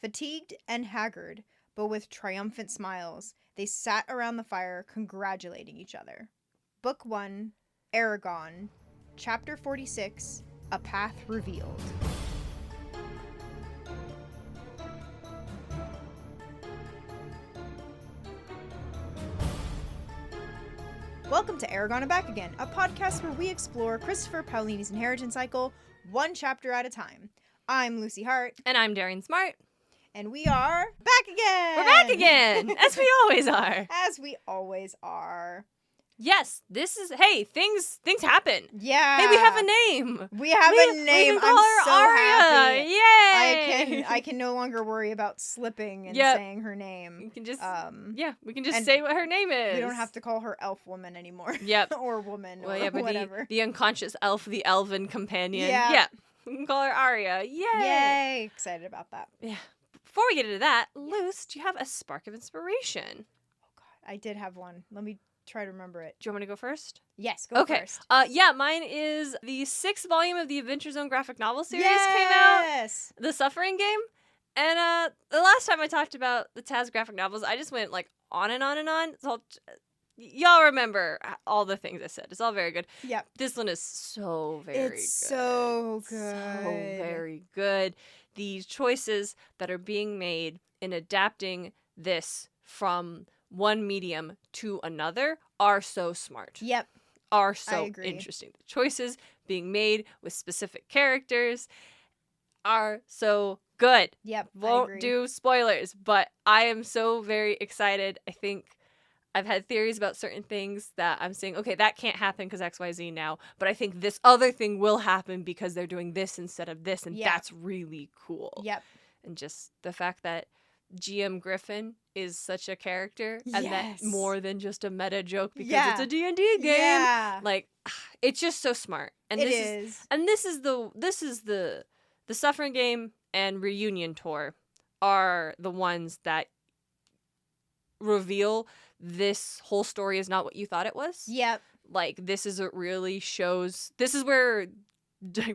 Fatigued and haggard, but with triumphant smiles, they sat around the fire congratulating each other. Book 1, Eragon, Chapter 46, A Path Revealed. Welcome to Eragon and Back Again, a podcast where we explore Christopher Paolini's inheritance cycle, one chapter at a time. I'm Lucy Hart. And I'm Darien Smartt. And we are back again! We're back again! As we always are. As we always are. Yes, this is, hey, things happen. Yeah. Hey, we have a name. We have a name. We can call her so Arya. happy. Yay! I can no longer worry about slipping and saying her name. We can just, we can just say what her name is. We don't have to call her elf woman anymore. Yep. Or woman, well, or whatever. The unconscious elf, the elven companion. Yeah. We can call her Arya. Yay! Yay! Excited about that. Yeah. Before we get into that, Luce, do you have a spark of inspiration? Oh, God. I did have one. Let me try to remember it. Do you want me to go first? Yes, go first. Mine is the 6th volume of the Adventure Zone graphic novel series came out. The Suffering Game. And the last time I talked about the Taz graphic novels, I just went like on and on and on. So y'all remember all the things I said. It's all very good. Yep. This one is so very good. It's so good. So very good. The choices that are being made in adapting this from one medium to another are so smart. Yep. Are so interesting. The choices being made with specific characters are so good. Yep. Won't do spoilers, but I am so very excited. I think I've had theories about certain things that I'm saying, okay, that can't happen because XYZ now, but I think this other thing will happen because they're doing this instead of this, and that's really cool. Yep. And just the fact that GM Griffin is such a character, and that more than just a meta joke because it's a D&D game. Yeah. Like, it's just so smart. And this is the Suffering Game and Reunion Tour are the ones that reveal this whole story is not what you thought it was. Yep. Like, this is what really shows, this is where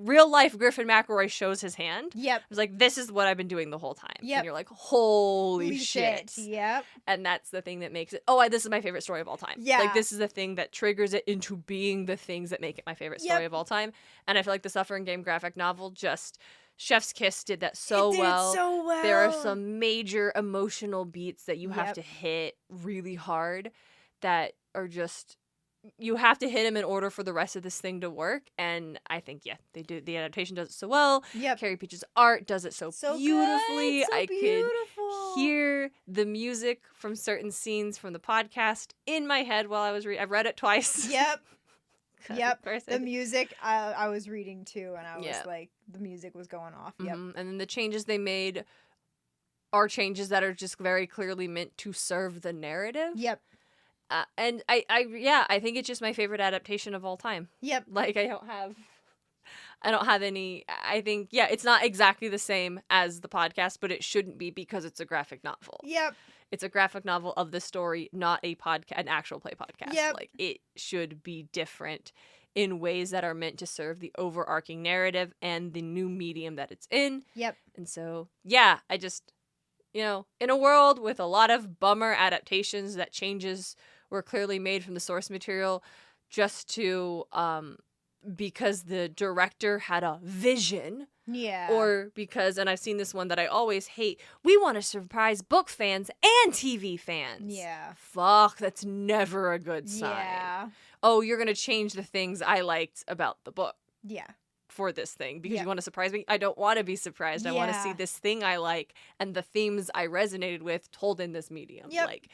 real life Griffin McElroy shows his hand. Yep. It's like, this is what I've been doing the whole time. Yep. And you're like, holy shit. Yep. And that's the thing that makes it, this is my favorite story of all time. Yeah. Like, this is the thing that triggers it into being the things that make it my favorite story of all time. And I feel like the Suffering Game graphic novel just, Chef's Kiss did that so well. There are some major emotional beats that you have to hit really hard that are just, you have to hit them in order for the rest of this thing to work. And I think, they do. The adaptation does it so well. Yep. Carrie Peach's art does it so beautifully. Good. So beautiful. Could hear the music from certain scenes from the podcast in my head while I was reading. I've read it twice. Yep. Yep. The music I was reading too, and I was like, the music was going off. Yep. And then the changes they made are changes that are just very clearly meant to serve the narrative. Yep. And I think it's just my favorite adaptation of all time. Yep. Like, I don't have any, I think, it's not exactly the same as the podcast, but it shouldn't be because it's a graphic novel. Yep. It's a graphic novel of the story, not an actual play podcast. Yep. Like, it should be different in ways that are meant to serve the overarching narrative and the new medium that it's in. Yep. And so, I just, in a world with a lot of bummer adaptations that changes were clearly made from the source material just to, because the director had a vision. Yeah. Or because, and I've seen this one that I always hate, we want to surprise book fans and TV fans. Yeah. Fuck, that's never a good sign. Yeah. Oh, you're going to change the things I liked about the book. Yeah. For this thing because you want to surprise me. I don't want to be surprised. I want to see this thing I like and the themes I resonated with told in this medium. Yep. Like,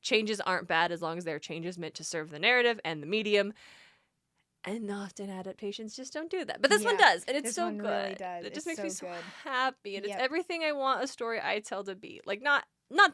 changes aren't bad as long as they're changes meant to serve the narrative and the medium. And often adaptations just don't do that. But this one does, and it's so good. Really does. It just makes me so good. happy, and it's everything I want a story I tell to be. Like, not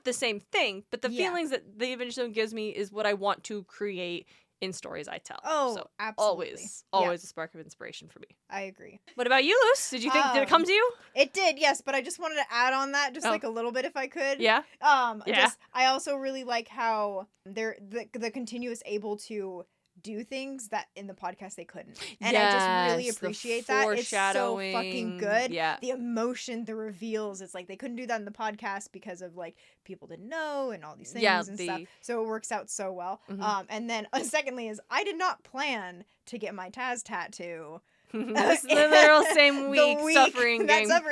the same thing, but the feelings that the Adventure Zone gives me is what I want to create in stories I tell. Oh, so absolutely. Always a spark of inspiration for me. I agree. What about you, Luce? Did it come to you? It did, yes, but I just wanted to add on that like a little bit if I could. Yeah. I also really like how they're the continuous able to do things that in the podcast they couldn't. And I just really appreciate that. It's so fucking good. Yeah. The emotion, the reveals, it's like they couldn't do that in the podcast because of like people didn't know and all these things and stuff. So it works out so well. And then secondly is I did not plan to get my Taz tattoo. This is the literal same week suffering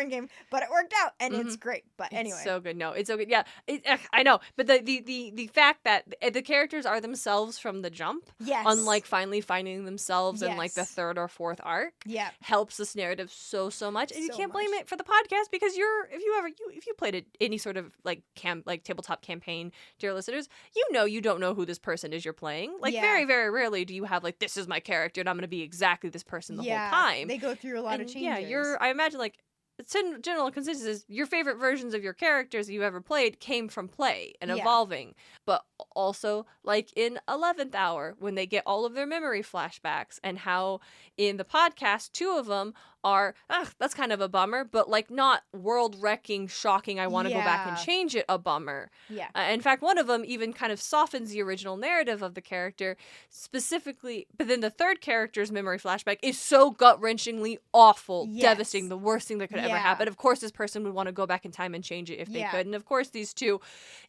game, but it worked out and it's great. But anyway, it's so good. No, it's so good. Yeah, I know. But the fact that the characters are themselves from the jump, unlike finally finding themselves in like the third or fourth arc, helps this narrative so much. And you can't blame it for the podcast because if you played any sort of like tabletop campaign, dear listeners, you don't know who this person is you're playing. Like very very rarely do you have like this is my character and I'm going to be exactly this person the whole time. They go through a lot of changes. Yeah, I imagine like general consensus is your favorite versions of your characters that you ever played came from play and evolving. But also like in 11th Hour when they get all of their memory flashbacks and how in the podcast 2 of them are that's kind of a bummer, but like not world-wrecking, shocking, I want to go back and change it, a bummer. Yeah. In fact, one of them even kind of softens the original narrative of the character specifically, but then the third character's memory flashback is so gut-wrenchingly awful, devastating, the worst thing that could ever happen. Of course, this person would want to go back in time and change it if they could. And of course, these two,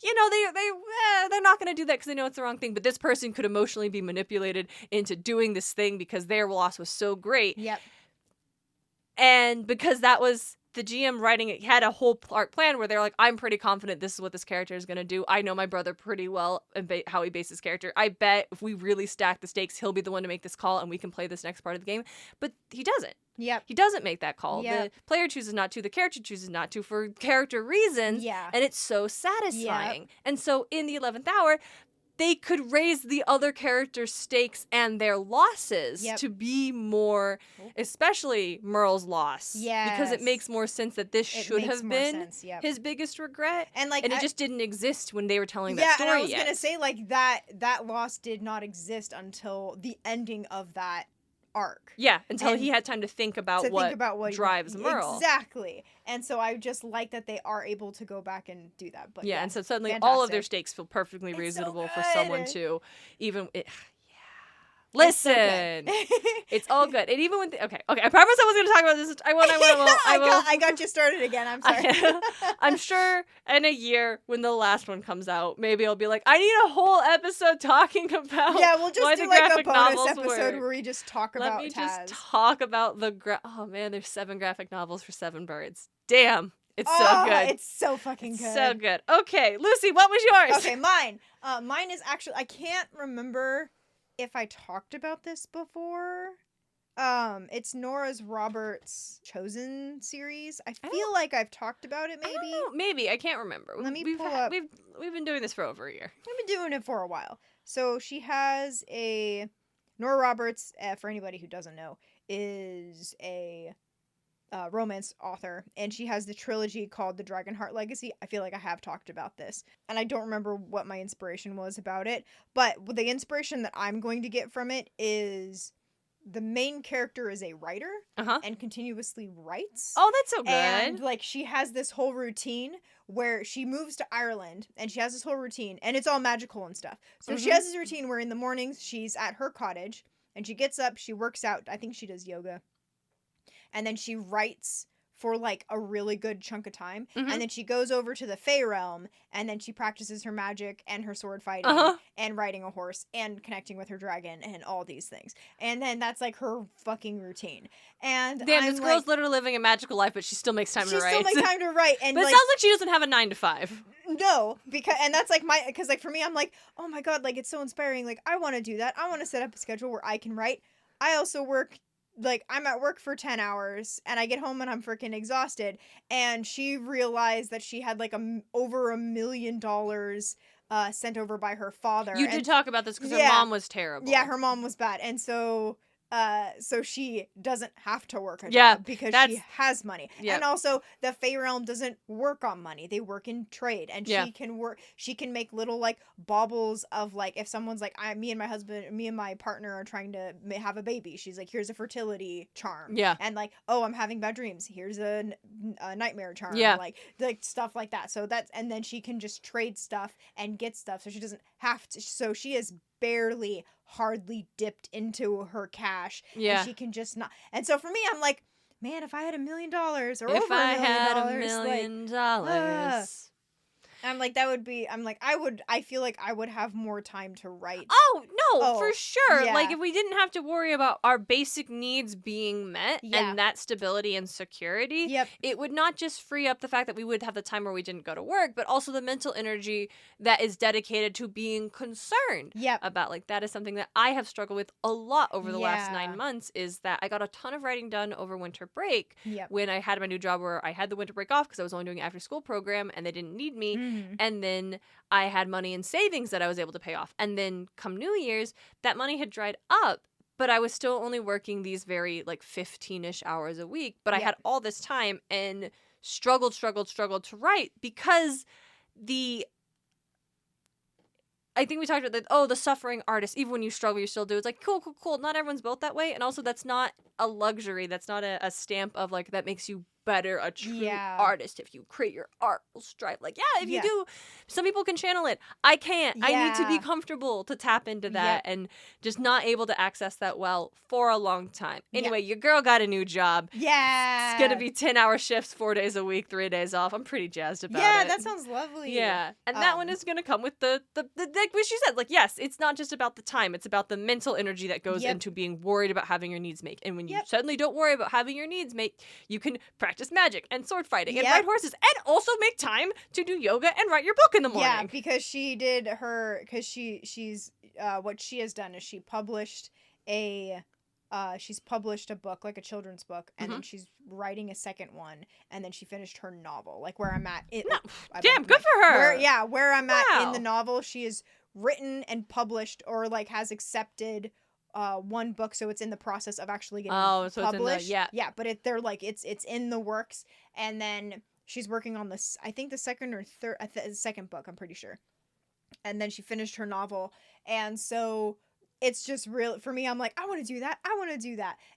they're not going to do that because they know it's the wrong thing. But this person could emotionally be manipulated into doing this thing because their loss was so great. Yep. And because that was the GM writing, it had a whole plan where they're like, I'm pretty confident this is what this character is going to do. I know my brother pretty well and how he based his character. I bet if we really stack the stakes, he'll be the one to make this call and we can play this next part of the game. But he doesn't. Yep. He doesn't make that call. Yep. The player chooses not to. The character chooses not to for character reasons. Yeah. And it's so satisfying. And so in the 11th Hour, they could raise the other characters' stakes and their losses to be more, especially Merle's loss. Because it makes more sense that this should have been his biggest regret. And it just didn't exist when they were telling that story yet. Yeah, and I was going to say, like, that loss did not exist until the ending of that arc. Yeah, until he had time to think about what drives Merle. Exactly. And so I just like that they are able to go back and do that. But and so suddenly all of their stakes feel perfectly reasonable for someone to even... Listen, it's all good. And even when okay, I promise I was going to talk about this. I will. I got you started again. I'm sorry. I'm sure in a year when the last one comes out, maybe I'll be like, I need a whole episode talking about. Yeah, we'll just do like a bonus episode where we just talk about. Let me just talk about oh man, there's 7 graphic novels for 7 birds. Damn. It's so good. It's so fucking good. So good. Okay, Lucy, what was yours? Okay, mine. Mine is actually, I can't remember if I talked about this before. It's Nora's Roberts Chosen series. I feel like I've talked about it, maybe. I don't know. Maybe. I can't remember. Let me pull up. We've been doing this for over a year. I've been doing it for a while. So she has Nora Roberts, for anybody who doesn't know, is a romance author, and she has the trilogy called The Dragonheart Legacy. I feel like I have talked about this, and I don't remember what my inspiration was about it, but the inspiration that I'm going to get from it is the main character is a writer and continuously writes. Oh, that's so good. And like she has this whole routine where she moves to Ireland and she has this whole routine, and it's all magical and stuff. So she has this routine where in the mornings she's at her cottage and she gets up, she works out. I think she does yoga. And then she writes for like a really good chunk of time. And then she goes over to the Fey realm and then she practices her magic and her sword fighting and riding a horse and connecting with her dragon and all these things. And then that's like her fucking routine. And damn, this girl's literally living a magical life, but she still makes time to write. She still makes time to write. And but it sounds like she doesn't have a 9 to 5. No, and that's like because like for me, I'm like, oh my God, like it's so inspiring. Like I want to do that. I want to set up a schedule where I can write. I also work. Like, I'm at work for 10 hours, and I get home and I'm freaking exhausted, and she realized that she had, like, over $1 million sent over by her father. You did talk about this because her mom was terrible. Yeah, her mom was bad, and so she doesn't have to work a job because she has money. Yeah. And also, the Fey realm doesn't work on money. They work in trade. And she can make little, like, baubles of, like, if someone's like, me and my partner are trying to have a baby. She's like, here's a fertility charm. Yeah. And, like, oh, I'm having bad dreams. Here's a nightmare charm. Yeah. Like stuff like that. So and then she can just trade stuff and get stuff. So she doesn't have to. So she is barely hardly dipped into her cash. Yeah. And she can just not. And so for me, I'm like, man, if I had $1 million or if over I $1 had million, $1 million, I'm like, that would be, I'm like, I feel like I would have more time to write. Oh, no, for sure. yeah. Like, if we didn't have to worry about our basic needs being met and that stability and security, it would not just free up the fact that we would have the time where we didn't go to work, but also the mental energy that is dedicated to being concerned about, like, that is something that I have struggled with a lot over the last 9 months, is that I got a ton of writing done over winter break when I had my new job where I had the winter break off because I was only doing an after school program and they didn't need me. And then I had money in savings that I was able to pay off. And then come New Year's, that money had dried up, but I was still only working these very like 15-ish hours a week. But I had all this time and struggled to write because I think we talked about the suffering artist, even when you struggle, you still do. It's like, cool. Not everyone's built that way. And also that's not a luxury. That's not a stamp of like, that makes you better, a true artist. If you create your art, will strive. Like, if you do, some people can channel it. I can't. I need to be comfortable to tap into that and just not able to access that well for a long time. Anyway, your girl got a new job. Yeah. It's going to be 10-hour shifts, 4 days a week, 3 days off. I'm pretty jazzed about it. Yeah, that sounds lovely. Yeah. And that one is going to come with the like what she said, like, yes, it's not just about the time. It's about the mental energy that goes into being worried about having your needs met. And when you suddenly don't worry about having your needs met, you can practice magic and sword fighting and ride horses and also make time to do yoga and write your book in the morning. Yeah, because she's what she has done is she's published a book, like a children's book, and then she's writing a second one, and then she finished her novel, like where I'm at. Damn, good for her. Where I'm at in the novel, she has written and published, or like has accepted one book, so it's in the process of actually getting published. But it's in the works, and then she's working on this, I think the second or third second book, I'm pretty sure, and then she finished her novel, and so it's just real for me. I'm like, I want to do that,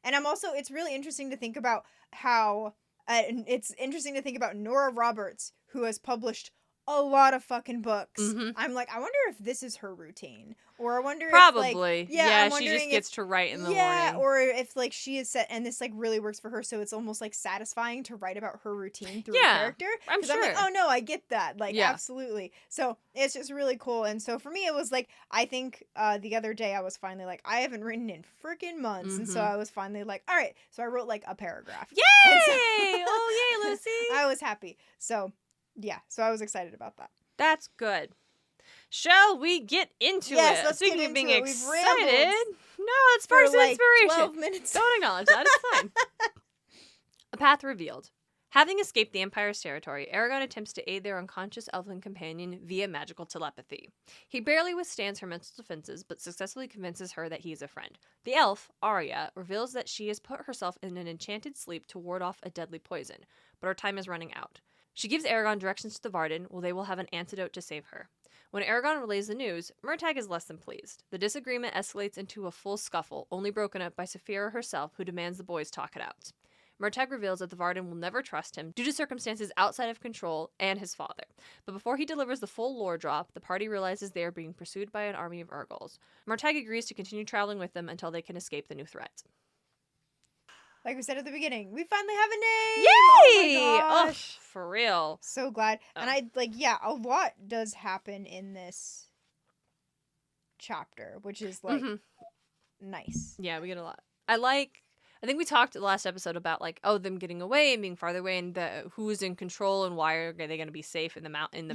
and I'm also, it's really interesting to think about how it's interesting to think about Nora Roberts, who has published a lot of fucking books. I'm like, I wonder if this is her routine, or I wonder probably if, like, she just gets to write in the morning. Yeah, or if like she is set and this like really works for her, so it's almost like satisfying to write about her routine through a character. I'm sure. I'm like, oh no, I get that, like absolutely. So it's just really cool, and so for me it was like, I think the other day I was finally like, I haven't written in freaking months, and so I was finally like, all right, so I wrote like a paragraph. Yay! So, oh yay, Lucy! I was happy. So yeah, so I was excited about that. That's good. Shall we get into it? Let's Speaking get of being into it. excited, no, it's sparks of inspiration. 12 minutes. Don't acknowledge that. It's fine. A path revealed. Having escaped the Empire's territory, Eragon attempts to aid their unconscious elfin companion via magical telepathy. He barely withstands her mental defenses, but successfully convinces her that he is a friend. The elf, Arya, reveals that she has put herself in an enchanted sleep to ward off a deadly poison, but her time is running out. She gives Eragon directions to the Varden, where they will have an antidote to save her. When Eragon relays the news, Murtagh is less than pleased. The disagreement escalates into a full scuffle, only broken up by Saphira herself, who demands the boys talk it out. Murtagh reveals that the Varden will never trust him due to circumstances outside of control and his father. But before he delivers the full lore drop, the party realizes they are being pursued by an army of Urgals. Murtagh agrees to continue traveling with them until they can escape the new threat. Like we said at the beginning, we finally have a name! Yay! Oh my gosh. Oh, for real. So glad. Oh. And a lot does happen in this chapter, which is like nice. Yeah, we get a lot. I think we talked the last episode about like, them getting away and being farther away, and who's in control and why are they going to be safe in the mountains.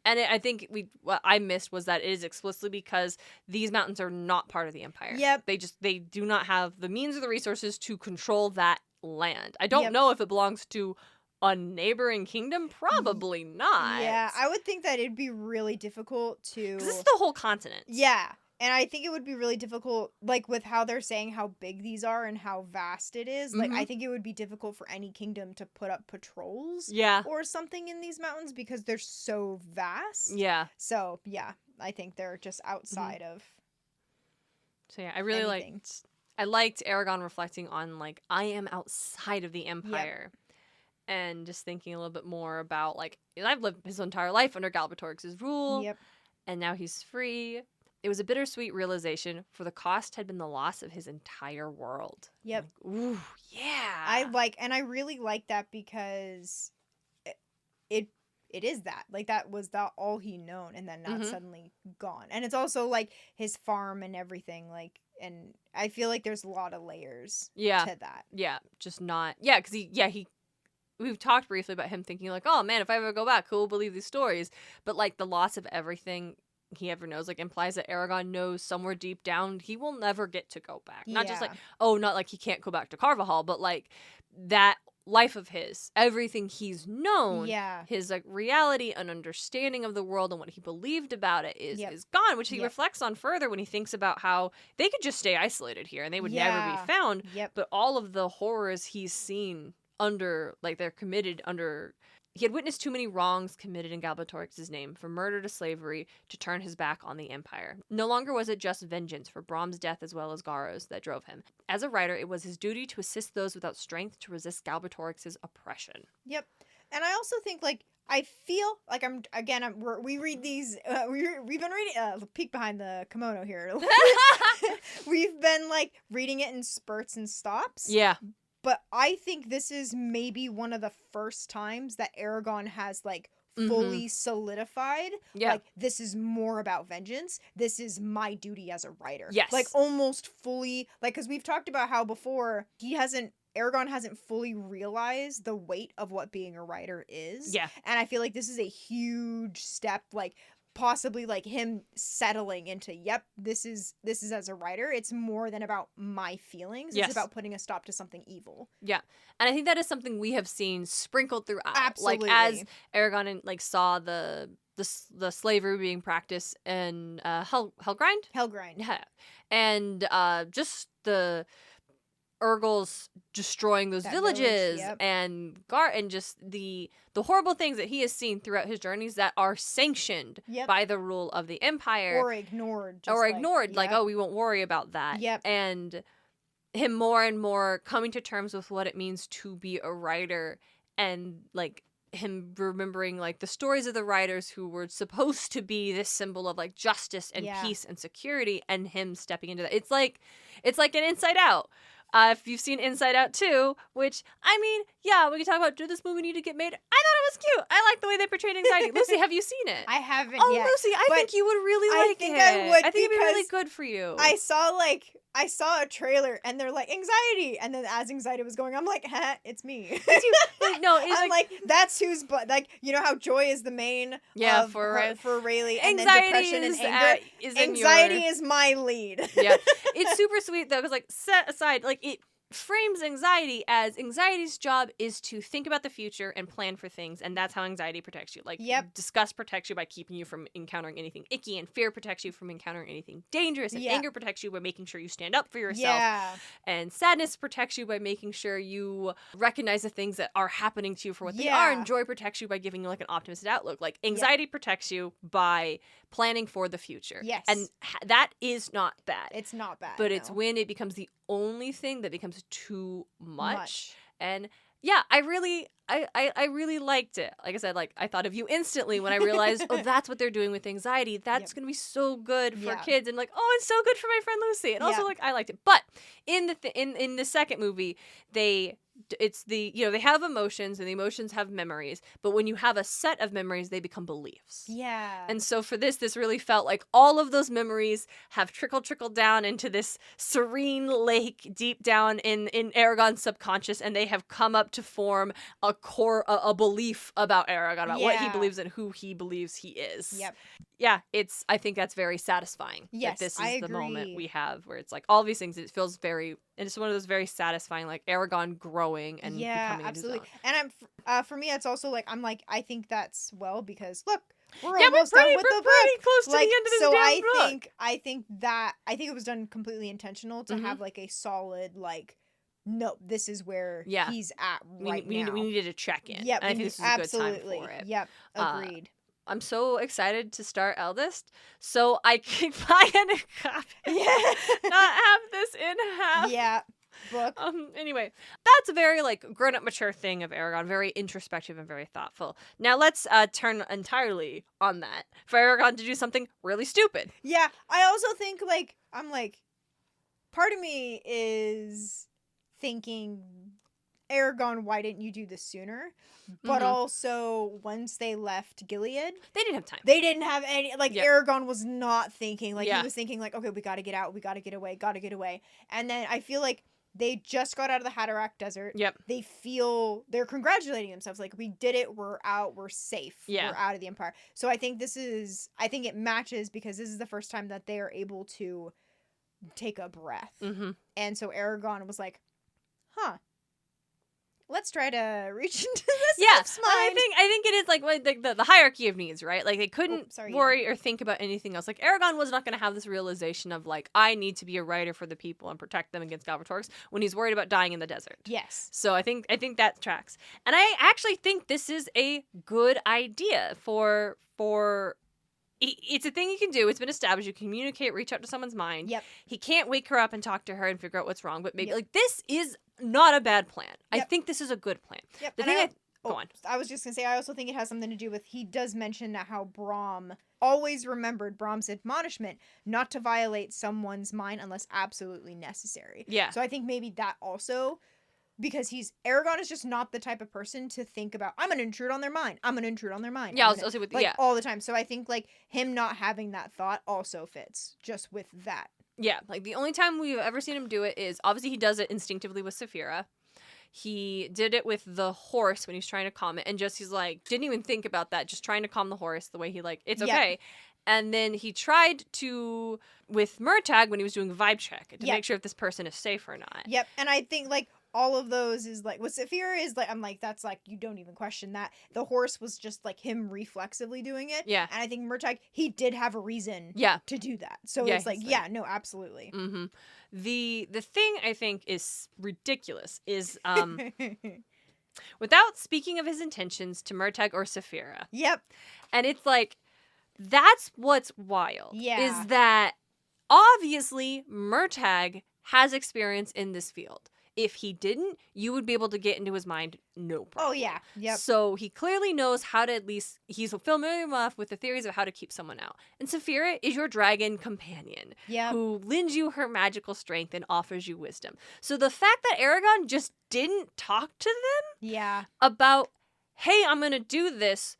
And I think what I missed was that it is explicitly because these mountains are not part of the Empire. Yep. They do not have the means or the resources to control that land. I don't know if it belongs to a neighboring kingdom. Probably not. Yeah, I would think that it'd be really difficult to, because this is the whole continent. Yeah. And I think it would be really difficult, like, with how they're saying how big these are and how vast it is. Like, I think it would be difficult for any kingdom to put up patrols or something in these mountains because they're so vast. Yeah. So, yeah, I think they're just outside of So, yeah, I really liked Eragon reflecting on, like, I am outside of the Empire. Yep. And just thinking a little bit more about, like, I've lived his entire life under Galbatorix's rule. Yep. And now he's free. It was a bittersweet realization, for the cost had been the loss of his entire world. Yep. Like, ooh, yeah. I really like that because it is that. Like, that was all he known, and then now it's suddenly gone. And it's also, like, his farm and everything, like, and I feel like there's a lot of layers to that. Yeah, just not... Yeah, because we've talked briefly about him thinking, like, oh, man, if I ever go back, who will believe these stories? But, like, the loss of everything he ever knows, like, implies that Eragon knows somewhere deep down he will never get to go back. Not just, like, not like he can't go back to Carvajal, but, like, that life of his, everything he's known, his, like, reality and understanding of the world and what he believed about it is gone, which he reflects on further when he thinks about how they could just stay isolated here and they would never be found. But all of the horrors he's seen under, like, they're committed under... He had witnessed too many wrongs committed in Galbatorix's name, from murder to slavery, to turn his back on the Empire. No longer was it just vengeance for Brom's death as well as Garo's that drove him. As a writer, it was his duty to assist those without strength to resist Galbatorix's oppression. Yep. And I also think, like, I feel like we read these, we've been reading, peek behind the kimono here. We've been, like, reading it in spurts and stops. Yeah. But I think this is maybe one of the first times that Eragon has, like, fully solidified. Yeah. Like, this is more about vengeance. This is my duty as a writer. Yes. Like, almost fully, like, because we've talked about how before Eragon hasn't fully realized the weight of what being a writer is. Yeah. And I feel like this is a huge step, like, possibly, like, him settling into, yep, this is as a writer. It's more than about my feelings. It's about putting a stop to something evil. Yeah. And I think that is something we have seen sprinkled throughout. Absolutely. Like, as Eragon, like, saw the slavery being practiced in Helgrind? Helgrind. Yeah. And just the Urgles destroying those villages and just the horrible things that he has seen throughout his journeys that are sanctioned by the rule of the Empire. Or ignored. Like, oh, we won't worry about that. Yep. And him more and more coming to terms with what it means to be a writer, and, like, him remembering, like, the stories of the writers who were supposed to be this symbol of, like, justice and peace and security, and him stepping into that. It's like an Inside Out. If you've seen Inside Out 2, which, I mean, yeah, we can talk about, did this movie need to get made? I thought it was cute. I like the way they portrayed anxiety. Lucy, have you seen it? I haven't yet. Oh, Lucy, I think you would really like it. I think it'd be really good for you. I saw a trailer, and they're like, anxiety, and then as anxiety was going, I'm like, it's me. It's you. Like, no, it's I'm like, that's who's, like, you know how joy is the main for Rayleigh, and anxiety then depression and anger. Anxiety is my lead. Yeah. It's super sweet, though, because, like, set aside, like, it frames anxiety as anxiety's job is to think about the future and plan for things, and that's how anxiety protects you. Like, disgust protects you by keeping you from encountering anything icky, and fear protects you from encountering anything dangerous, and anger protects you by making sure you stand up for yourself, and sadness protects you by making sure you recognize the things that are happening to you for what they are, and joy protects you by giving you, like, an optimistic outlook. Like, anxiety protects you by planning for the future. Yes. And that is not bad. It's not bad. But it's when it becomes the only thing that becomes too much. And yeah, I really liked it. Like I said, like, I thought of you instantly when I realized, oh, that's what they're doing with anxiety. That's going to be so good for kids. And, like, oh, it's so good for my friend Lucy. And also, like, I liked it. But in the second movie, they have emotions, and the emotions have memories, but when you have a set of memories, they become beliefs. Yeah. And so for this really felt like all of those memories have trickled down into this serene lake deep down in Eragon's subconscious, and they have come up to form a core, a belief about Eragon, about what he believes and who he believes he is. Yep. Yeah, I think that's very satisfying. Yes, that this is I the agree. moment we have where it's like all these things, it feels very, and it's one of those very satisfying, like, Eragon growing and becoming absolutely. a his own. And I'm for me, it's also like, I'm like, I think that's because look, we're pretty close to the end of this damn book. I think it was done completely intentional to have, like, a solid, like, no, this is where he's at now. We needed to check in. Yep, I think this is a good time for it. Yep, agreed. I'm so excited to start Eldest, so I can buy a copy. Yeah. Not have this in half. Yeah. book. Anyway, that's a very like grown-up, mature thing of Eragon. Very introspective and very thoughtful. Now let's turn entirely on that for Eragon to do something really stupid. Yeah, I also think like I'm like, part of me is thinking, Eragon, why didn't you do this sooner? But also, once they left Gilead, they didn't have time. They didn't have any, like, Eragon was not thinking, like, he was thinking, like, okay, we gotta get out, we gotta get away. And then I feel like they just got out of the Hatterack Desert. Yep. They're congratulating themselves, like, we did it, we're out, we're safe. Yeah. We're out of the Empire. So I think it matches because this is the first time that they are able to take a breath. Mm-hmm. And so Eragon was like, huh. Let's try to reach into this elf's mind. I think it is like the hierarchy of needs, right? Like they couldn't worry or think about anything else. Like Eragon was not going to have this realization of like, I need to be a writer for the people and protect them against Galbatorix when he's worried about dying in the desert. Yes. So I think that tracks. And I actually think this is a good idea for it's a thing you can do. It's been established. You communicate, reach out to someone's mind. Yep. He can't wake her up and talk to her and figure out what's wrong. But maybe like this is not a bad plan. Yep. I think this is a good plan. Yep. Go on. I was just going to say, I also think it has something to do with, he does mention how Braum always remembered Braum's admonishment not to violate someone's mind unless absolutely necessary. Yeah. So I think maybe that also, because Eragon is just not the type of person to think about, I'm going to intrude on their mind. Yeah, I'll say with, all the time. So I think like him not having that thought also fits just with that. Yeah, like the only time we've ever seen him do it is obviously he does it instinctively with Saphira. He did it with the horse when he's trying to calm it, and just he's like didn't even think about that, just trying to calm the horse the way he like it's okay. And then he tried to with Murtagh when he was doing a vibe check to make sure if this person is safe or not. Yep, and I think like all of those is like with Saphira is like I'm like that's like you don't even question that. The horse was just like him reflexively doing it. Yeah, and I think Murtagh he did have a reason. To do that. So it's like no, absolutely. Mm-hmm. The thing I think is ridiculous is without speaking of his intentions to Murtagh or Saphira. Yep, and it's like that's what's wild. Yeah, is that obviously Murtagh has experience in this field. If he didn't, you would be able to get into his mind, no problem. Oh, yeah. Yep. So he clearly knows how to he's familiar enough with the theories of how to keep someone out. And Saphira is your dragon companion who lends you her magical strength and offers you wisdom. So the fact that Eragon just didn't talk to them about, hey, I'm going to do this,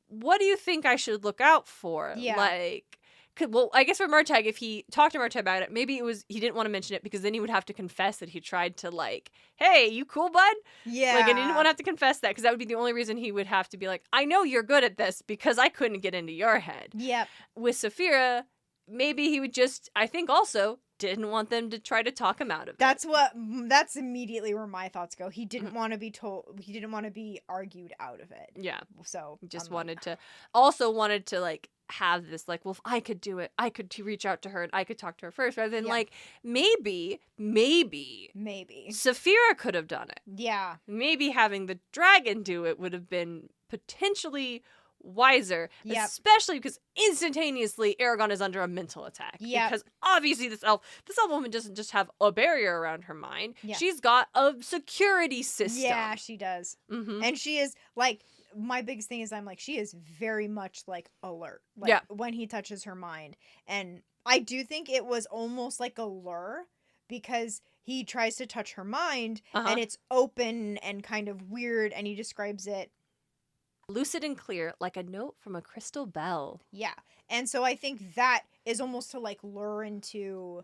what do you think I should look out for? Yeah. Like... Well, I guess for Murtagh, if he talked to Murtagh about it, maybe it was he didn't want to mention it because then he would have to confess that he tried to like, hey, you cool, bud? Yeah. Like, I didn't want to have to confess that because that would be the only reason he would have to be like, I know you're good at this because I couldn't get into your head. Yep. With Saphira, maybe he would just, I think also, didn't want them to try to talk him out of it. That's immediately where my thoughts go. He didn't want to be he didn't want to be argued out of it. Yeah. So he just wanted to like, have this like, well, if I could do it, I could reach out to her and I could talk to her first rather than like maybe Saphira could have done it. Yeah. Maybe having the dragon do it would have been potentially wiser, especially because instantaneously Eragon is under a mental attack. Yeah. Because obviously this elf woman doesn't just have a barrier around her mind. Yeah. She's got a security system. Yeah, she does. Mm-hmm. And she is like, my biggest thing is I'm like, she is very much like alert. Like when he touches her mind. And I do think it was almost like a lure because he tries to touch her mind and it's open and kind of weird and he describes it lucid and clear like a note from a crystal bell. Yeah. And so I think that is almost to like lure into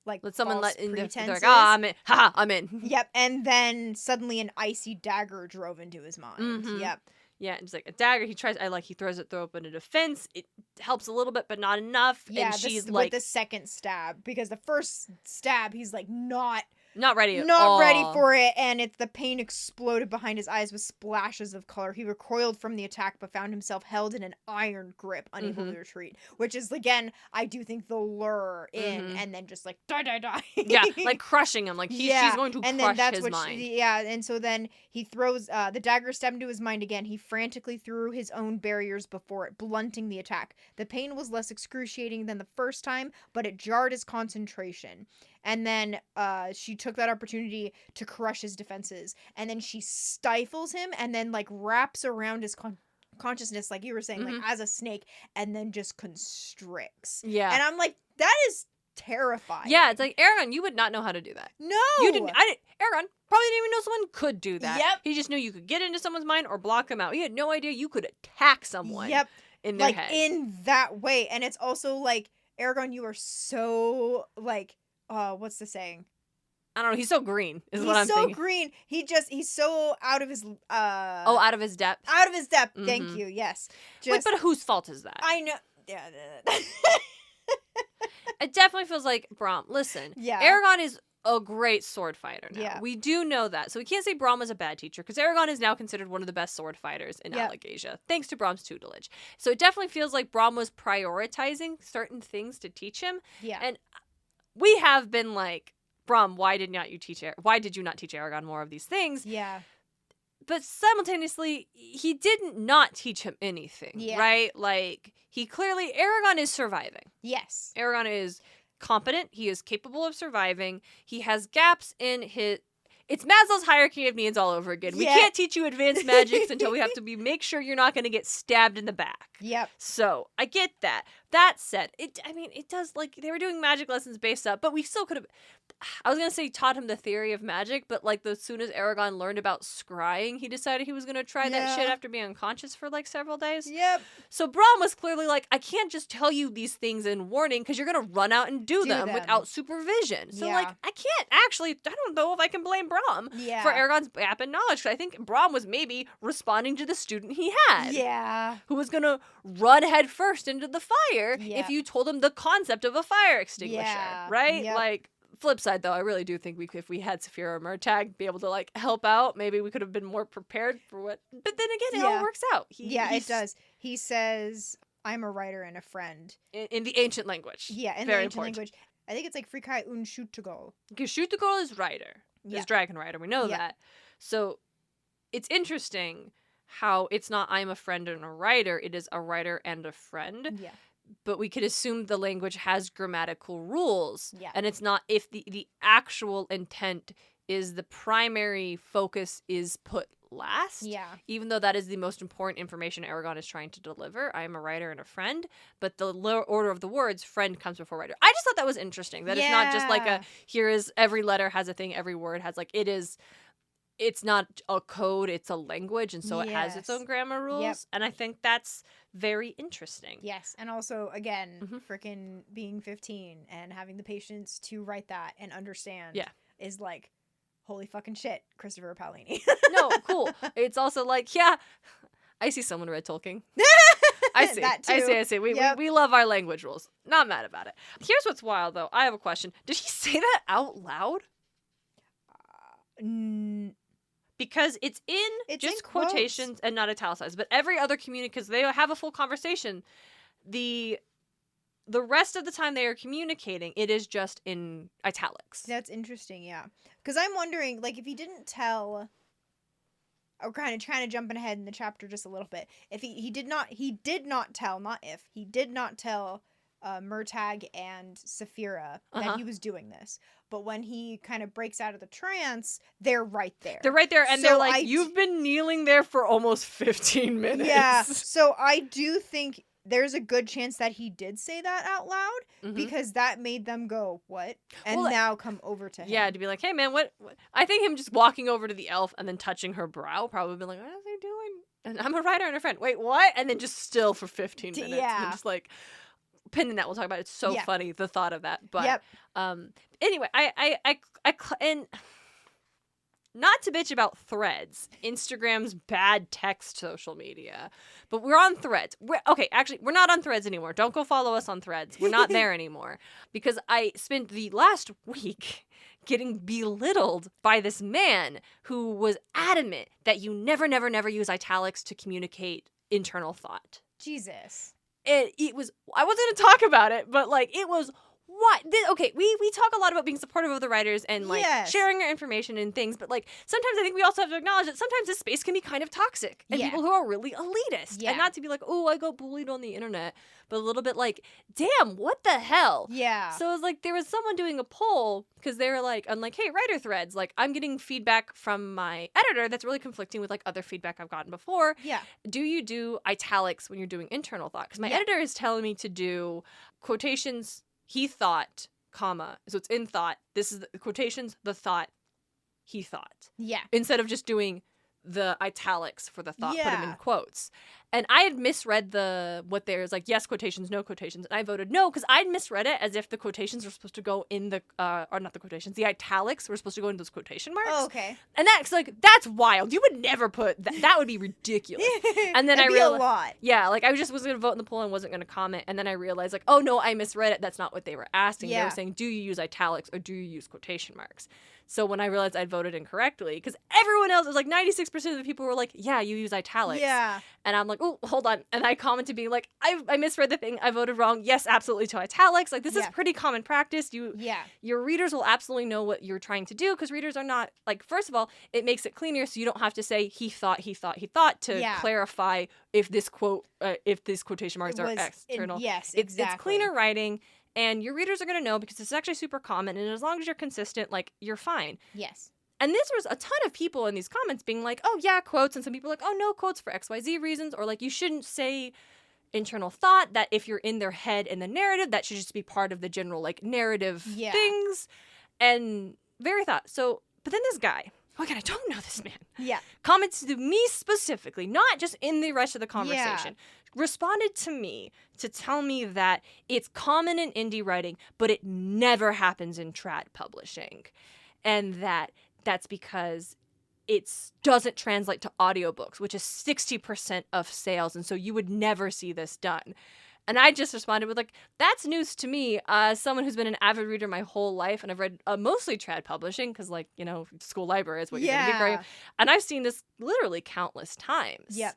like let someone let in like, I'm in. Haha, I'm in. Yep. And then suddenly an icy dagger drove into his mind. Mm-hmm. Yep. Yeah, and it's like a dagger. He throws it, throw up in a defense. It helps a little bit, but not enough. Yeah, and she's like with the second stab because the first stab he's like not ready for it, and the pain exploded behind his eyes with splashes of color. He recoiled from the attack, but found himself held in an iron grip, unable to retreat. Which is, again, I do think the lure in, and then just like, die. Yeah, like crushing him. Like, she's going to crush his mind. And so then he throws, the dagger stabbed into his mind again. He frantically threw his own barriers before it, blunting the attack. The pain was less excruciating than the first time, but it jarred his concentration. And then she took that opportunity to crush his defenses. And then she stifles him and then, like, wraps around his consciousness, like you were saying, like, as a snake, and then just constricts. Yeah. And I'm like, that is terrifying. Yeah, it's like, Eragon, you would not know how to do that. No! You didn't. Eragon probably didn't even know someone could do that. Yep. He just knew you could get into someone's mind or block them out. He had no idea you could attack someone. Yep. In their like, head. in that way. And it's also like, Eragon, you are so, like, what's the saying? I don't know. He's so green is what I'm thinking. He's so green. He's so out of his, out of his depth. Out of his depth. Mm-hmm. Thank you. Yes. Wait, but whose fault is that? I know. Yeah. It definitely feels like Braum. Listen. Yeah. Eragon is a great sword fighter now. Yeah. We do know that. So we can't say Braum was a bad teacher because Eragon is now considered one of the best sword fighters in Allegasia, thanks to Braum's tutelage. So it definitely feels like Braum was prioritizing certain things to teach him. Yeah. And we have been like, Braum, why did you not teach Eragon more of these things? Yeah. But simultaneously, he didn't not teach him anything, right? Like, Eragon is surviving. Yes. Eragon is competent. He is capable of surviving. He has gaps in his... It's Maslow's hierarchy of needs all over again. We can't teach you advanced magics until we have to make sure you're not going to get stabbed in the back. Yep. So, I get that. That said, it does, like, they were doing magic lessons based up, but we still could have... I was going to say taught him the theory of magic, but, like, as soon as Eragon learned about scrying, he decided he was going to try that shit after being unconscious for, like, several days. Yep. So Braum was clearly like, I can't just tell you these things in warning because you're going to run out and do them without supervision. So, like, I can't actually, I don't know if I can blame Braum for Eragon's gap in knowledge, because I think Braum was maybe responding to the student he had. Yeah. Who was going to run head first into the fire if you told him the concept of a fire extinguisher, right? Yep. Like, flip side, though, I really do think if we had Saphira or Murtagh be able to, like, help out, maybe we could have been more prepared for what... But then again, it all works out. It does. He says, I'm a writer and a friend. In the ancient language. Yeah, in Very the ancient important. language. I think it's like Frikai un Shutagol. Because Shutagol is writer. Is dragon rider. We know that. So it's interesting how it's not I'm a friend and a writer. It is a writer and a friend. Yeah. But we could assume the language has grammatical rules. Yeah. And it's not if the actual intent is the primary focus is put last. Yeah. Even though that is the most important information Eragon is trying to deliver. I am a writer and a friend. But the order of the words, friend comes before writer. I just thought that was interesting. That it's not just like here is every letter has a thing, every word has like it's not a code, it's a language, and so it has its own grammar rules. Yep. And I think that's very interesting. Yes, and also, again, freaking being 15 and having the patience to write that and understand is like, holy fucking shit, Christopher Paolini. No, cool. It's also like, I see someone read Tolkien. I see. That too. I see. We love our language rules. Not mad about it. Here's what's wild, though. I have a question. Did he say that out loud? Because it's in quotations quotes. And not italicized. But every other because they have a full conversation, the rest of the time they are communicating, it is just in italics. That's interesting, yeah. Because I'm wondering, like, if he didn't tell... Or kind of trying to jump ahead in the chapter just a little bit. If he did not tell Murtagh and Saphira that he was doing this. But when he kind of breaks out of the trance, they're right there. They're right there, and so they're like, you've been kneeling there for almost 15 minutes. Yeah, so I do think there's a good chance that he did say that out loud, because that made them go, what? And now come over to him. Yeah, to be like, hey man, what? I think him just walking over to the elf and then touching her brow probably been like, what are they doing? And I'm a writer and a friend. Wait, what? And then just still for 15 minutes. Yeah. And just like... Pinning that, we'll talk about it. It's so funny, the thought of that. But anyway, I and not to bitch about Threads, Instagram's bad text social media, but we're on Threads. We're not on Threads anymore. Don't go follow us on Threads. We're not there anymore because I spent the last week getting belittled by this man who was adamant that you never use italics to communicate internal thought. Jesus. It was, I wasn't going to talk about it, but like it was what? Okay, we talk a lot about being supportive of the writers and like Yes. sharing our information and things, but like sometimes I think we also have to acknowledge that sometimes this space can be kind of toxic and Yeah. people who are really elitist. Yeah. And not to be like, oh, I got bullied on the internet, but a little bit like, damn, what the hell? Yeah. So it was like there was someone doing a poll because they were like, I'm like, hey, writer threads, like I'm getting feedback from my editor that's really conflicting with like other feedback I've gotten before. Yeah. Do you do italics when you're doing internal thought? Because my editor is telling me to do quotations, he thought, comma. So it's in thought. This is the quotations, the thought, he thought. Yeah. Instead of just doing the italics for the thought, put them in Yeah. quotes. And I had misread what there's like, yes quotations, no quotations. And I voted no because I'd misread it as if the quotations were supposed to go in the, or not the quotations, the italics were supposed to go in those quotation marks. Oh, okay. And that's like, that's wild. You would never put, that would be ridiculous. And then That'd I be realized, a lot. yeah, like I was going to vote in the poll and wasn't going to comment. And then I realized like, oh no, I misread it. That's not what they were asking. They Yeah. were saying, do you use italics or do you use quotation marks? So when I realized I'd voted incorrectly, because everyone else, it was like 96% of the people were like, yeah, you use italics. Yeah. And I'm like, oh, hold on. And I commented being like, I misread the thing. I voted wrong. Yes, absolutely to italics. Like, this is Yeah. pretty common practice. Yeah. Your readers will absolutely know what you're trying to do because readers are not, like, first of all, it makes it cleaner so you don't have to say he thought to Yeah. clarify if this if these quotation marks It are was external. yes, It's exactly. cleaner writing. And your readers are going to know because it's actually super common. And as long as you're consistent, like, you're fine. Yes. And this was a ton of people in these comments being like, oh, yeah, quotes. And some people are like, oh, no quotes for XYZ reasons. Or like, you shouldn't say internal thought, that if you're in their head in the narrative, that should just be part of the general, like, narrative things. And very thought. So, but then this guy, oh, again, I don't know this man. Yeah. Comments to me specifically, not just in the rest of the conversation. Responded to me to tell me that it's common in indie writing, but it never happens in trad publishing. And that's because it doesn't translate to audiobooks, which is 60% of sales. And so you would never see this done. And I just responded with like, that's news to me, someone who's been an avid reader my whole life. And I've read mostly trad publishing because, like, you know, school library is what you're going to be growing. And I've seen this literally countless times. Yep.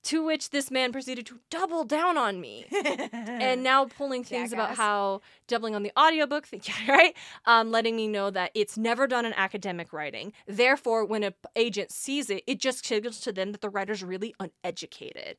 To which this man proceeded to double down on me. And now pulling things about how doubling on the audiobook thing, right? Letting me know that it's never done in academic writing. Therefore, when an agent sees it, it just signals to them that the writer's really uneducated.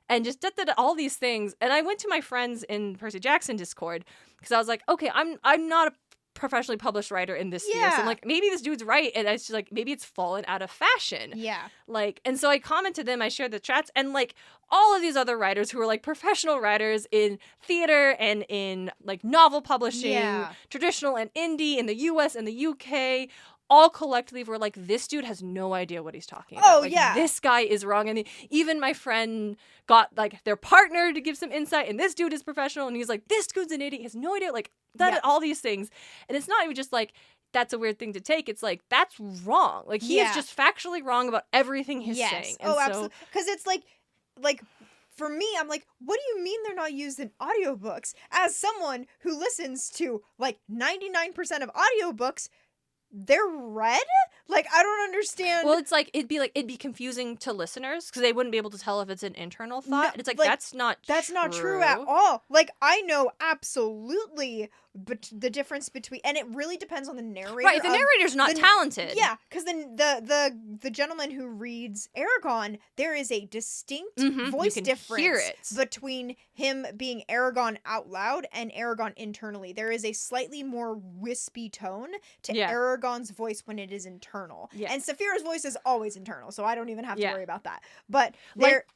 And just did all these things. And I went to my friends in Percy Jackson Discord because I was like, okay, I'm not a professionally published writer in this sphere. So I'm like, maybe this dude's right. And it's just like, maybe it's fallen out of fashion. Yeah. Like, and so I commented them, I shared the chats, and like all of these other writers who are like professional writers in theater and in like novel publishing, traditional and indie in the US and the UK, all collectively were like, this dude has no idea what he's talking about. Oh, like, yeah. This guy is wrong. And even my friend got like their partner to give some insight, and this dude is professional, and he's like, this dude's an idiot. He has no idea. Like, that, all these things. And it's not even just like, that's a weird thing to take. It's like, that's wrong. Like, he is just factually wrong about everything he's saying. And absolutely. Because it's like, for me, I'm like, what do you mean they're not used in audiobooks? As someone who listens to like 99% of audiobooks, they're read? Like, I don't understand. Well, it's like, it'd be confusing to listeners because they wouldn't be able to tell if it's an internal thought. And it's like, that's not true at all. Like, I know absolutely the difference between, and it really depends on the narrator. Right, if the narrator's not talented. Yeah, because then the gentleman who reads Eragon, there is a distinct voice difference between him being Eragon out loud and Eragon internally. There is a slightly more wispy tone to Eragon's voice when it is internal. Yeah. And Saphira's voice is always internal, so I don't even have to worry about that. But there...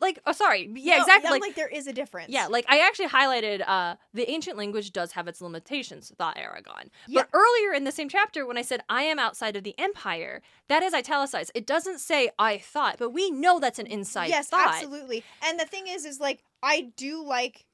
exactly. Like there is a difference. Yeah, like I actually highlighted the ancient language does have its limitations, thought Eragon. But earlier in the same chapter, when I said I am outside of the empire, that is italicized. It doesn't say I thought, but we know that's an inside thought. Yes, absolutely. And the thing is like, I do like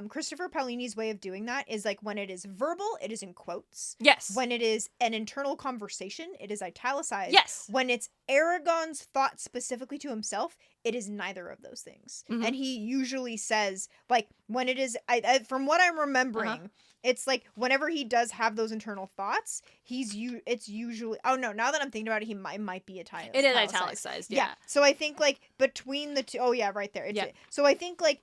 Christopher Paolini's way of doing that is like when it is verbal, it is in quotes. Yes. When it is an internal conversation, it is italicized. Yes. When it's Eragon's thought specifically to himself, it is neither of those things. Mm-hmm. And he usually says, like, when it is, from what I'm remembering, it's like whenever he does have those internal thoughts, it's usually, oh no, now that I'm thinking about it, he might be italicized. It is italicized, yeah. So I think like between the two, right there. So I think like,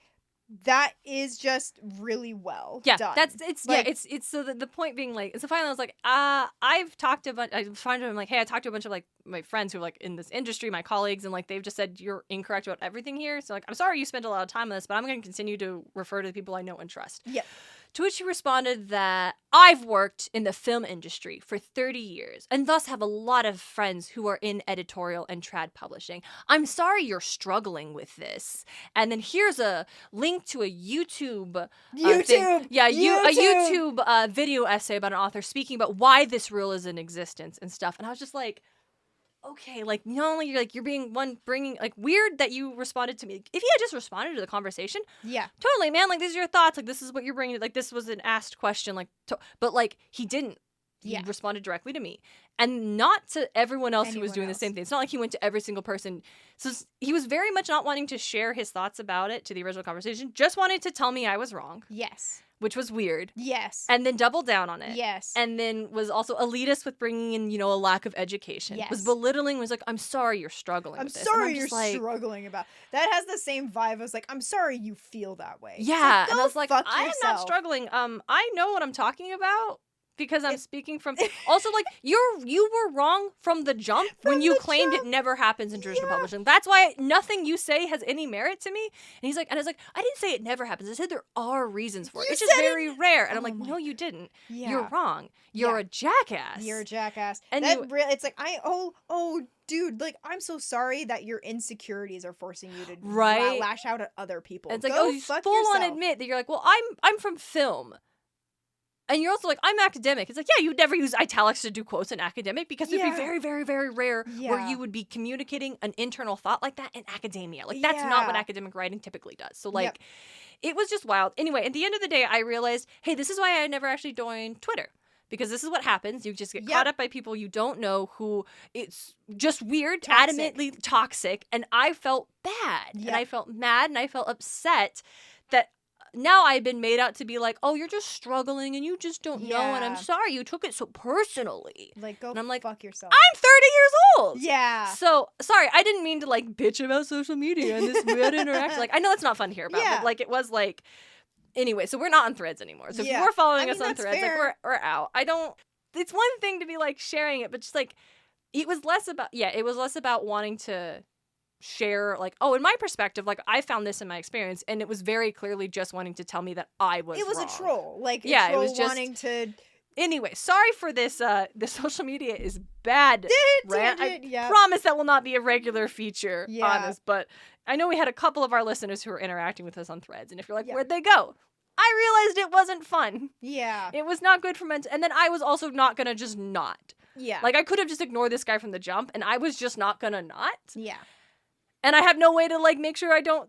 that is just really well done. It's so the point being like, so finally I was like, I've talked to I find him like, hey, I talked to a bunch of like my friends who are like in this industry, my colleagues, and like they've just said you're incorrect about everything here. So like, I'm sorry you spent a lot of time on this, but I'm going to continue to refer to the people I know and trust. Yep. To which he responded that I've worked in the film industry for 30 years and thus have a lot of friends who are in editorial and trad publishing. I'm sorry you're struggling with this. And then here's a link to a YouTube thing. Yeah, a YouTube video essay about an author speaking about why this rule is in existence and stuff. And I was just like, okay, like, not only you're being bringing, like, weird that you responded to me. If you had just responded to the conversation, yeah, totally, man, like, these are your thoughts, like, this is what you're bringing, like, this was an asked question, like, but, like, he didn't. He responded directly to me, and not to everyone else who was doing the same thing. It's not like he went to every single person. So he was very much not wanting to share his thoughts about it to the original conversation, just wanted to tell me I was wrong. Yes. Which was weird. Yes. And then doubled down on it. Yes. And then was also elitist with bringing in, you know, a lack of education. Yes. Was belittling, was like, I'm sorry you're struggling with this. I'm sorry you're struggling about. That has the same vibe. I was like, I'm sorry you feel that way. Yeah. Like, and I was like, I am yourself. not struggling. I know what I'm talking about. Because I'm speaking from... Also, like, you were wrong from the jump when you claimed it never happens in traditional publishing. That's why nothing you say has any merit to me. And he's like... And I was like, I didn't say it never happens. I said there are reasons for it. It's just very rare. And I'm like, no, you didn't. Yeah. You're wrong. You're a jackass. You're a jackass. And it's like, dude, like, I'm so sorry that your insecurities are forcing you to lash out at other people. And it's like, you full-on admit that you're like, well, I'm from film. And you're also like, I'm academic. It's like, yeah, you'd never use italics to do quotes in academic because it'd be very, very, very rare where you would be communicating an internal thought like that in academia. Like, that's not what academic writing typically does. So, like, it was just wild. Anyway, at the end of the day, I realized, hey, this is why I never actually joined Twitter. Because this is what happens. You just get caught up by people you don't know who it's just weird, adamantly toxic. And I felt bad. And I felt mad and I felt upset that now I've been made out to be like, oh, you're just struggling and you just don't know, and I'm sorry you took it so personally. Like, go and I'm like, fuck yourself. I'm 30 years old! Yeah. So, sorry, I didn't mean to, like, bitch about social media and this weird interaction. Like, I know that's not fun to hear about, but, like, it was, like... Anyway, so we're not on Threads anymore. So if you were following us on Threads, like, we're out. It's one thing to be, like, sharing it, but just, like, it was less about wanting to... share like, oh, in my perspective, like, I found this in my experience, and it was very clearly just wanting to tell me that I was wrong. A troll, like, a troll, it was just wanting to. Anyway, sorry for this. The social media is bad rant. I promise that will not be a regular feature on this, but I know we had a couple of our listeners who were interacting with us on Threads, and if you're like, where'd they go? I realized it wasn't fun. Yeah, it was not good for mental. And then I was also not gonna just not. Yeah, like, I could have just ignored this guy from the jump, and I was just not gonna not. Yeah. And I have no way to, like, make sure I don't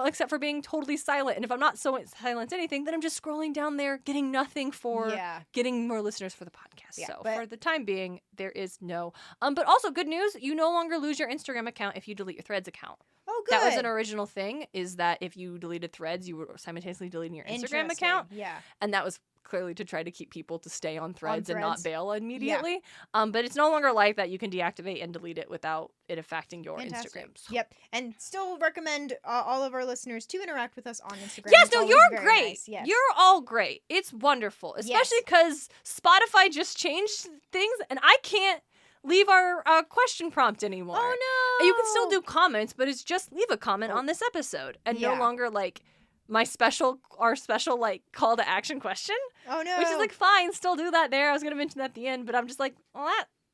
except for being totally silent. And if I'm not silent anything, then I'm just scrolling down there, getting nothing for getting more listeners for the podcast. Yeah, so for the time being, there is no. But also, good news, you no longer lose your Instagram account if you delete your Threads account. Oh, good. That was an original thing, is that if you deleted Threads, you were simultaneously deleting your Instagram account. Yeah. And that was clearly to try to keep people to stay on Threads and not bail immediately. Yeah. But it's no longer like that. You can deactivate and delete it without it affecting your Instagram. So. Yep. And still recommend all of our listeners to interact with us on Instagram. Yes, no, you're great. Nice. Yes. You're all great. It's wonderful. Especially because Spotify just changed things and I can't leave our question prompt anymore. Oh, no. You can still do comments, but it's just leave a comment on this episode and no longer, like, our special like call to action question. Oh no. Which is like, fine, still do that there. I was gonna mention that at the end, but I'm just like, well,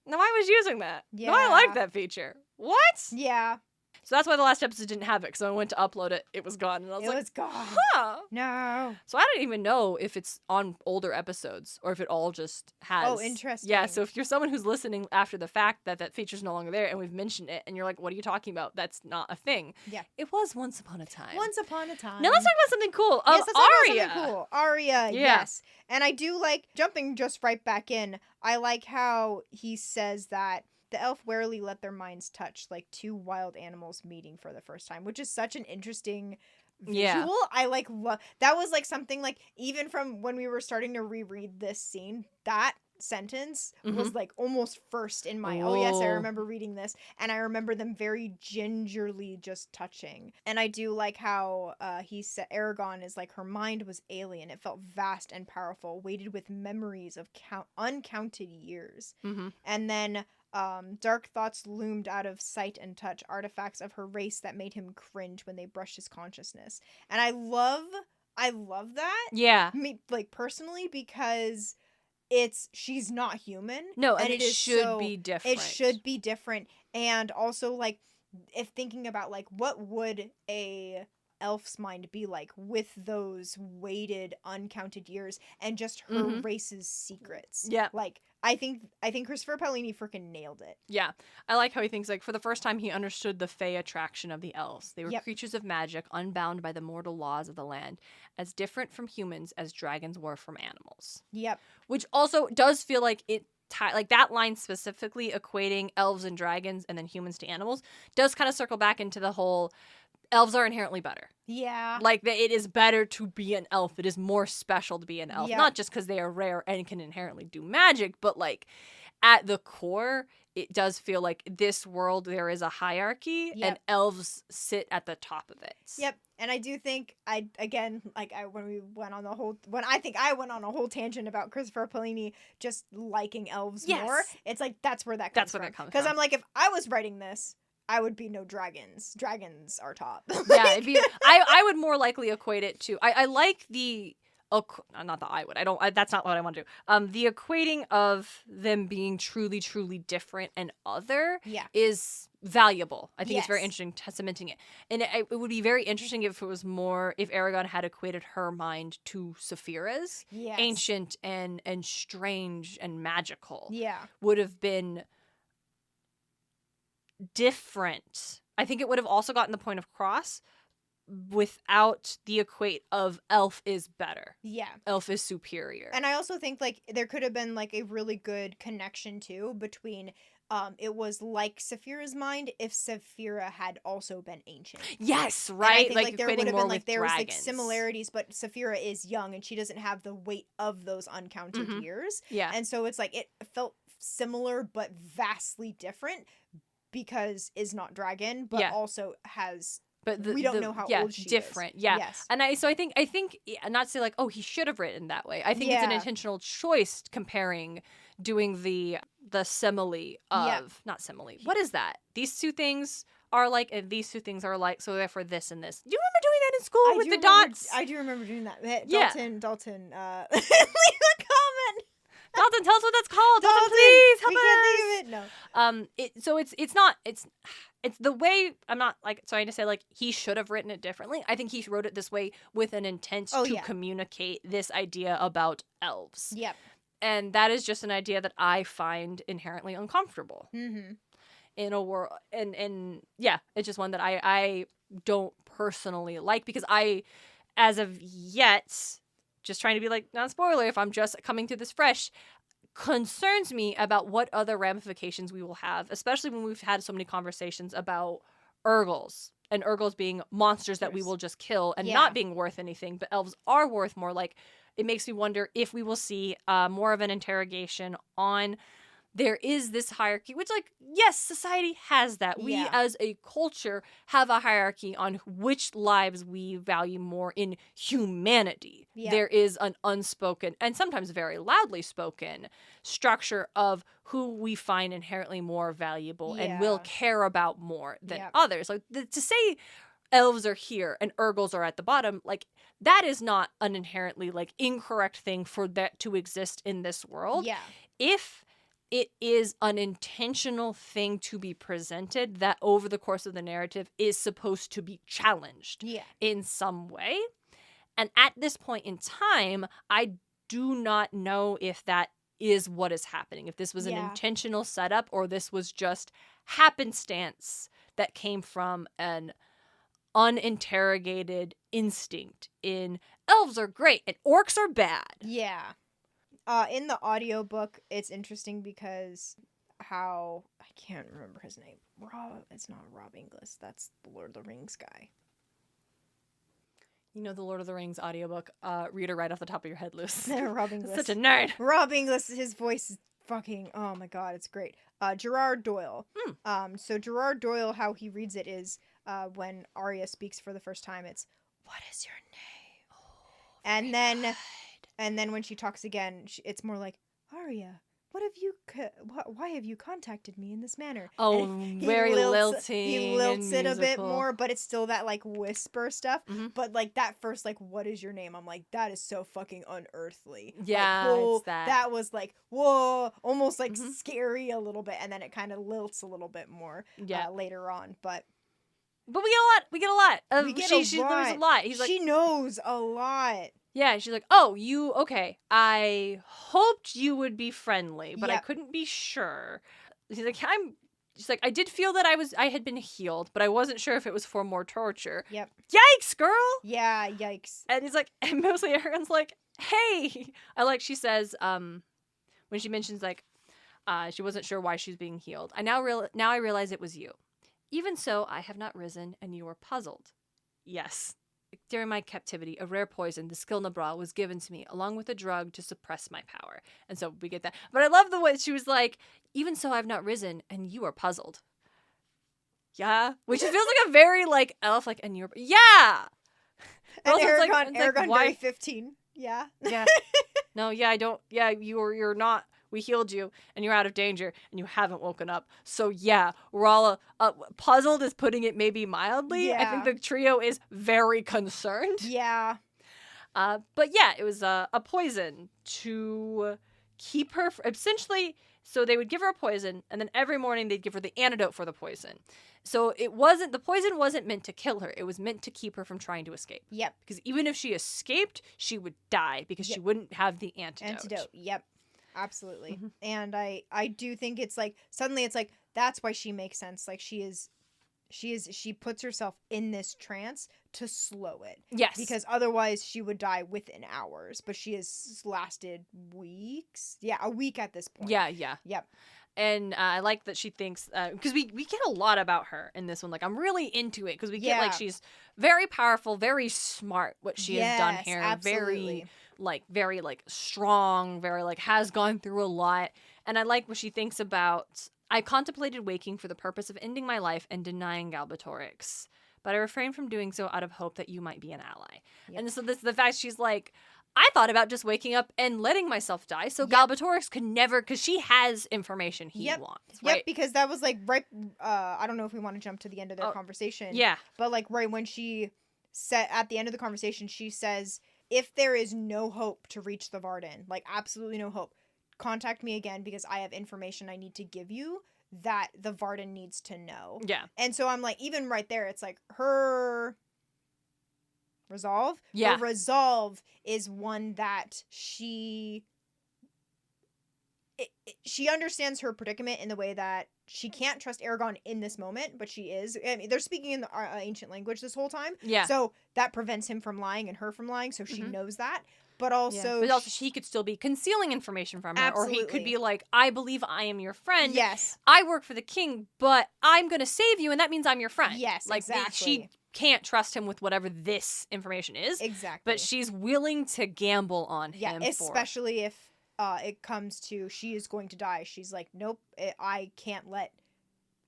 no, I was using that. Yeah. No, I like that feature. What? Yeah. So that's why the last episode didn't have it, because when I went to upload it, it was gone. And I was like, it was gone. Huh. No. So I don't even know if it's on older episodes or if it all just has. Oh, interesting. Yeah, so if you're someone who's listening after the fact that feature's no longer there and we've mentioned it and you're like, what are you talking about? That's not a thing. Yeah. It was once upon a time. Once upon a time. Now let's talk about something cool. Yes, let's talk Arya. about something cool. Arya, yes. And I do like, jumping just right back in, I like how he says that the elf warily let their minds touch, like two wild animals meeting for the first time, which is such an interesting visual. Yeah. I like that was like something like even from when we were starting to reread this scene, that sentence was like almost first in my, oh yes, I remember reading this, and I remember them very gingerly just touching. And I do like how he said Eragon is like, her mind was alien. It felt vast and powerful, weighted with memories of uncounted years. And then dark thoughts loomed out of sight and touch, artifacts of her race that made him cringe when they brushed his consciousness. And I love that. Yeah. Me, like, personally, because she's not human. No, and it should be different. It should be different. And also, like, if thinking about, like, what would a elf's mind be like with those weighted, uncounted years and just her race's secrets. Yeah. Like, I think Christopher Paolini freaking nailed it. Yeah. I like how he thinks, like, for the first time he understood the fey attraction of the elves. They were creatures of magic, unbound by the mortal laws of the land, as different from humans as dragons were from animals. Yep. Which also does feel like it like that line specifically equating elves and dragons and then humans to animals does kind of circle back into the whole elves are inherently better. Yeah. Like, it is better to be an elf. It is more special to be an elf. Yep. Not just because they are rare and can inherently do magic, but, like, at the core, it does feel like this world, there is a hierarchy, and elves sit at the top of it. Yep. And I do think, when I went on a whole tangent about Christopher Paolini just liking elves more, it's like, that's where that comes from. Because I'm like, if I was writing this, I would be no dragons. Dragons are top. Yeah, I would more likely equate it to. I like the. Not that I would. I don't. That's not what I want to do. The equating of them being truly, truly different and other is valuable. I think it's very interesting, cementing it. And it would be very interesting if it was more, if Eragon had equated her mind to Saphira's. Yes. Ancient and strange and magical. Yeah. Would have been different. I think it would have also gotten the point of cross without the equate of elf is better. Yeah. Elf is superior. And I also think, like, there could have been, like, a really good connection, too, between it was like Saphira's mind if Saphira had also been ancient. Yes, right? Think, like, there would have been, like, there was, like, similarities, but Saphira is young and she doesn't have the weight of those uncounted years. Yeah. And so it's like, it felt similar but vastly different because is not dragon, but also has... But we don't know how old she different. is. Yeah. Yes. And I think not to say like, oh, he should have written that way. I think it's an intentional choice doing the simile of not simile. What is that? These two things are like, and these two things are like, so therefore this and this. Do you remember doing that in school with the dots? I do remember doing that. Dalton, leave a comment. Dalton, tell us what that's called. Dalton, please help us. Can't think of it. No. It's the way. I'm not like trying to say like he should have written it differently. I think he wrote it this way with an intent to communicate this idea about elves. Yep. And that is just an idea that I find inherently uncomfortable. Mm-hmm. In a world, and yeah, it's just one that I don't personally like because I, as of yet, just trying to be like, not spoiler if I'm just coming to this fresh, concerns me about what other ramifications we will have, especially when we've had so many conversations about Urgles and Urgles being monsters that we will just kill and not being worth anything, but elves are worth more. Like, it makes me wonder if we will see more of an interrogation on there is this hierarchy, which, like, yes, society has that. We, as a culture, have a hierarchy on which lives we value more in humanity. Yeah. There is an unspoken, and sometimes very loudly spoken, structure of who we find inherently more valuable and will care about more than others. Like, to say elves are here and Urgles are at the bottom, like, that is not an inherently, like, incorrect thing for that to exist in this world. Yeah. If it is an intentional thing to be presented that over the course of the narrative is supposed to be challenged in some way. And at this point in time, I do not know if that is what is happening. If this was an intentional setup or this was just happenstance that came from an uninterrogated instinct in elves are great and orcs are bad. Yeah. In the audiobook, it's interesting because I can't remember his name. It's not Rob Inglis. That's the Lord of the Rings guy. You know the Lord of the Rings audiobook reader right off the top of your head, Luce. Rob Inglis. Such a nerd. Rob Inglis, his voice is fucking, oh my god, it's great. Gerard Doyle. So Gerard Doyle, how he reads it is when Arya speaks for the first time, it's, what is your name? Oh, and then when she talks again, it's more like, Arya, why have you contacted me in this manner? Oh, very lilting. He lilts it a bit musical. more, but it's still that like whisper stuff. But like that first like, what is your name? I'm like, that is so fucking unearthly. Yeah, like, it's that. That was like, whoa, almost like scary a little bit, and then it kind of lilts a little bit more later on. But we get a lot. There's a lot. He's like, she knows a lot. Yeah, she's like, oh, okay. I hoped you would be friendly, but I couldn't be sure. She's like, I did feel that I had been healed, but I wasn't sure if it was for more torture. Yep. Yikes, girl! Yeah, yikes. And he's like, and mostly Eragon's like, hey! She says, when she mentions, like, she wasn't sure why she's being healed. Now I realize it was you. Even so, I have not risen, and you were puzzled. Yes. During my captivity, a rare poison, the Skilnabra, was given to me, along with a drug to suppress my power. And so we get that. But I love the way she was like, even so I've not risen, and you are puzzled. Yeah? Which feels like a very, like, elf, like, and you're, yeah! And Eragon, like, very 15. Yeah. Yeah. No, yeah, I don't, yeah, you're not, we healed you, and you're out of danger, and you haven't woken up. So yeah, we're all puzzled is putting it maybe mildly. Yeah. I think the trio is very concerned. Yeah. But yeah, it was a poison to keep her, essentially, so they would give her a poison, and then every morning they'd give her the antidote for the poison. So the poison wasn't meant to kill her. It was meant to keep her from trying to escape. Yep. Because even if she escaped, she would die because she wouldn't have the antidote. Yep. Absolutely. And I do think it's like, suddenly it's like, that's why she makes sense. Like she puts herself in this trance to slow it. Yes. Because otherwise she would die within hours, but she has lasted weeks. Yeah, a week at this point. Yeah. Yep. And I like that she thinks, because we get a lot about her in this one. Like, I'm really into it because we get, like, she's very powerful, very smart, what she has done here. Absolutely. Very strong, very, like, has gone through a lot. And I like what she thinks about, I contemplated waking for the purpose of ending my life and denying Galbatorix, but I refrained from doing so out of hope that you might be an ally. Yep. And so this the fact she's like, I thought about just waking up and letting myself die so Galbatorix could never, because she has information he wants, right? Yep, because that was like right, I don't know if we want to jump to the end of their conversation. Yeah. But like right when she said, at the end of the conversation, she says, if there is no hope to reach the Varden, like absolutely no hope, contact me again because I have information I need to give you that the Varden needs to know. Yeah. And so I'm like, even right there, it's like her resolve. Yeah. Her resolve is one that she understands her predicament in the way that she can't trust Eragon in this moment, but she is. I mean, they're speaking in the ancient language this whole time. Yeah. So that prevents him from lying and her from lying, so she knows that. But also, he could still be concealing information from her. Absolutely. Or he could be like, I believe I am your friend. Yes. I work for the king, but I'm going to save you, and that means I'm your friend. Yes, like, exactly. She can't trust him with whatever this information is. Exactly. But she's willing to gamble on him. Yeah, especially if it comes to she is going to die. She's like, nope, I can't let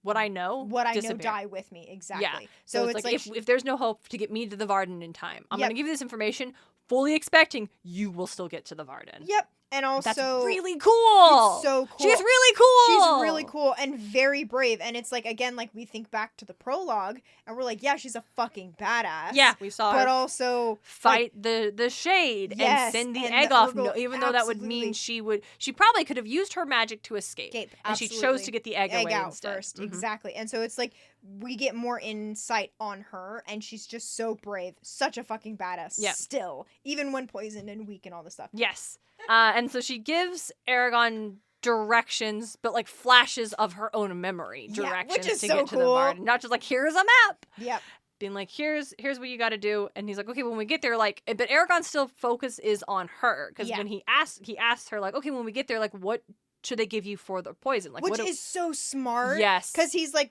what I know disappear. Die with me. Exactly. Yeah. So it's like if there's no hope to get me to the Varden in time, I'm going to give you this information fully expecting you will still get to the Varden. Yep. And also, that's really cool. It's so cool. She's really cool. She's really cool and very brave. And it's like, again, like we think back to the prologue and we're like, yeah, she's a fucking badass. Yeah, we saw her. But also fight the shade and send the egg off. No, even though that would mean she probably could have used her magic to escape. And she chose to get the egg away out instead. First. Mm-hmm. Exactly. And so it's like we get more insight on her and she's just so brave. Such a fucking badass still. Even when poisoned and weak and all this stuff. Yes. And so she gives Eragon directions, but like flashes of her own memory directions which is to so get to cool. the Varden. Not just like, here's a map. Yep. Being like, here's what you got to do. And he's like, okay, when we get there, like, but Eragon's still focus is on her. Because when he asked her, like, okay, when we get there, like, what should they give you for the poison? Like, which is so smart. Yes. Because he's like,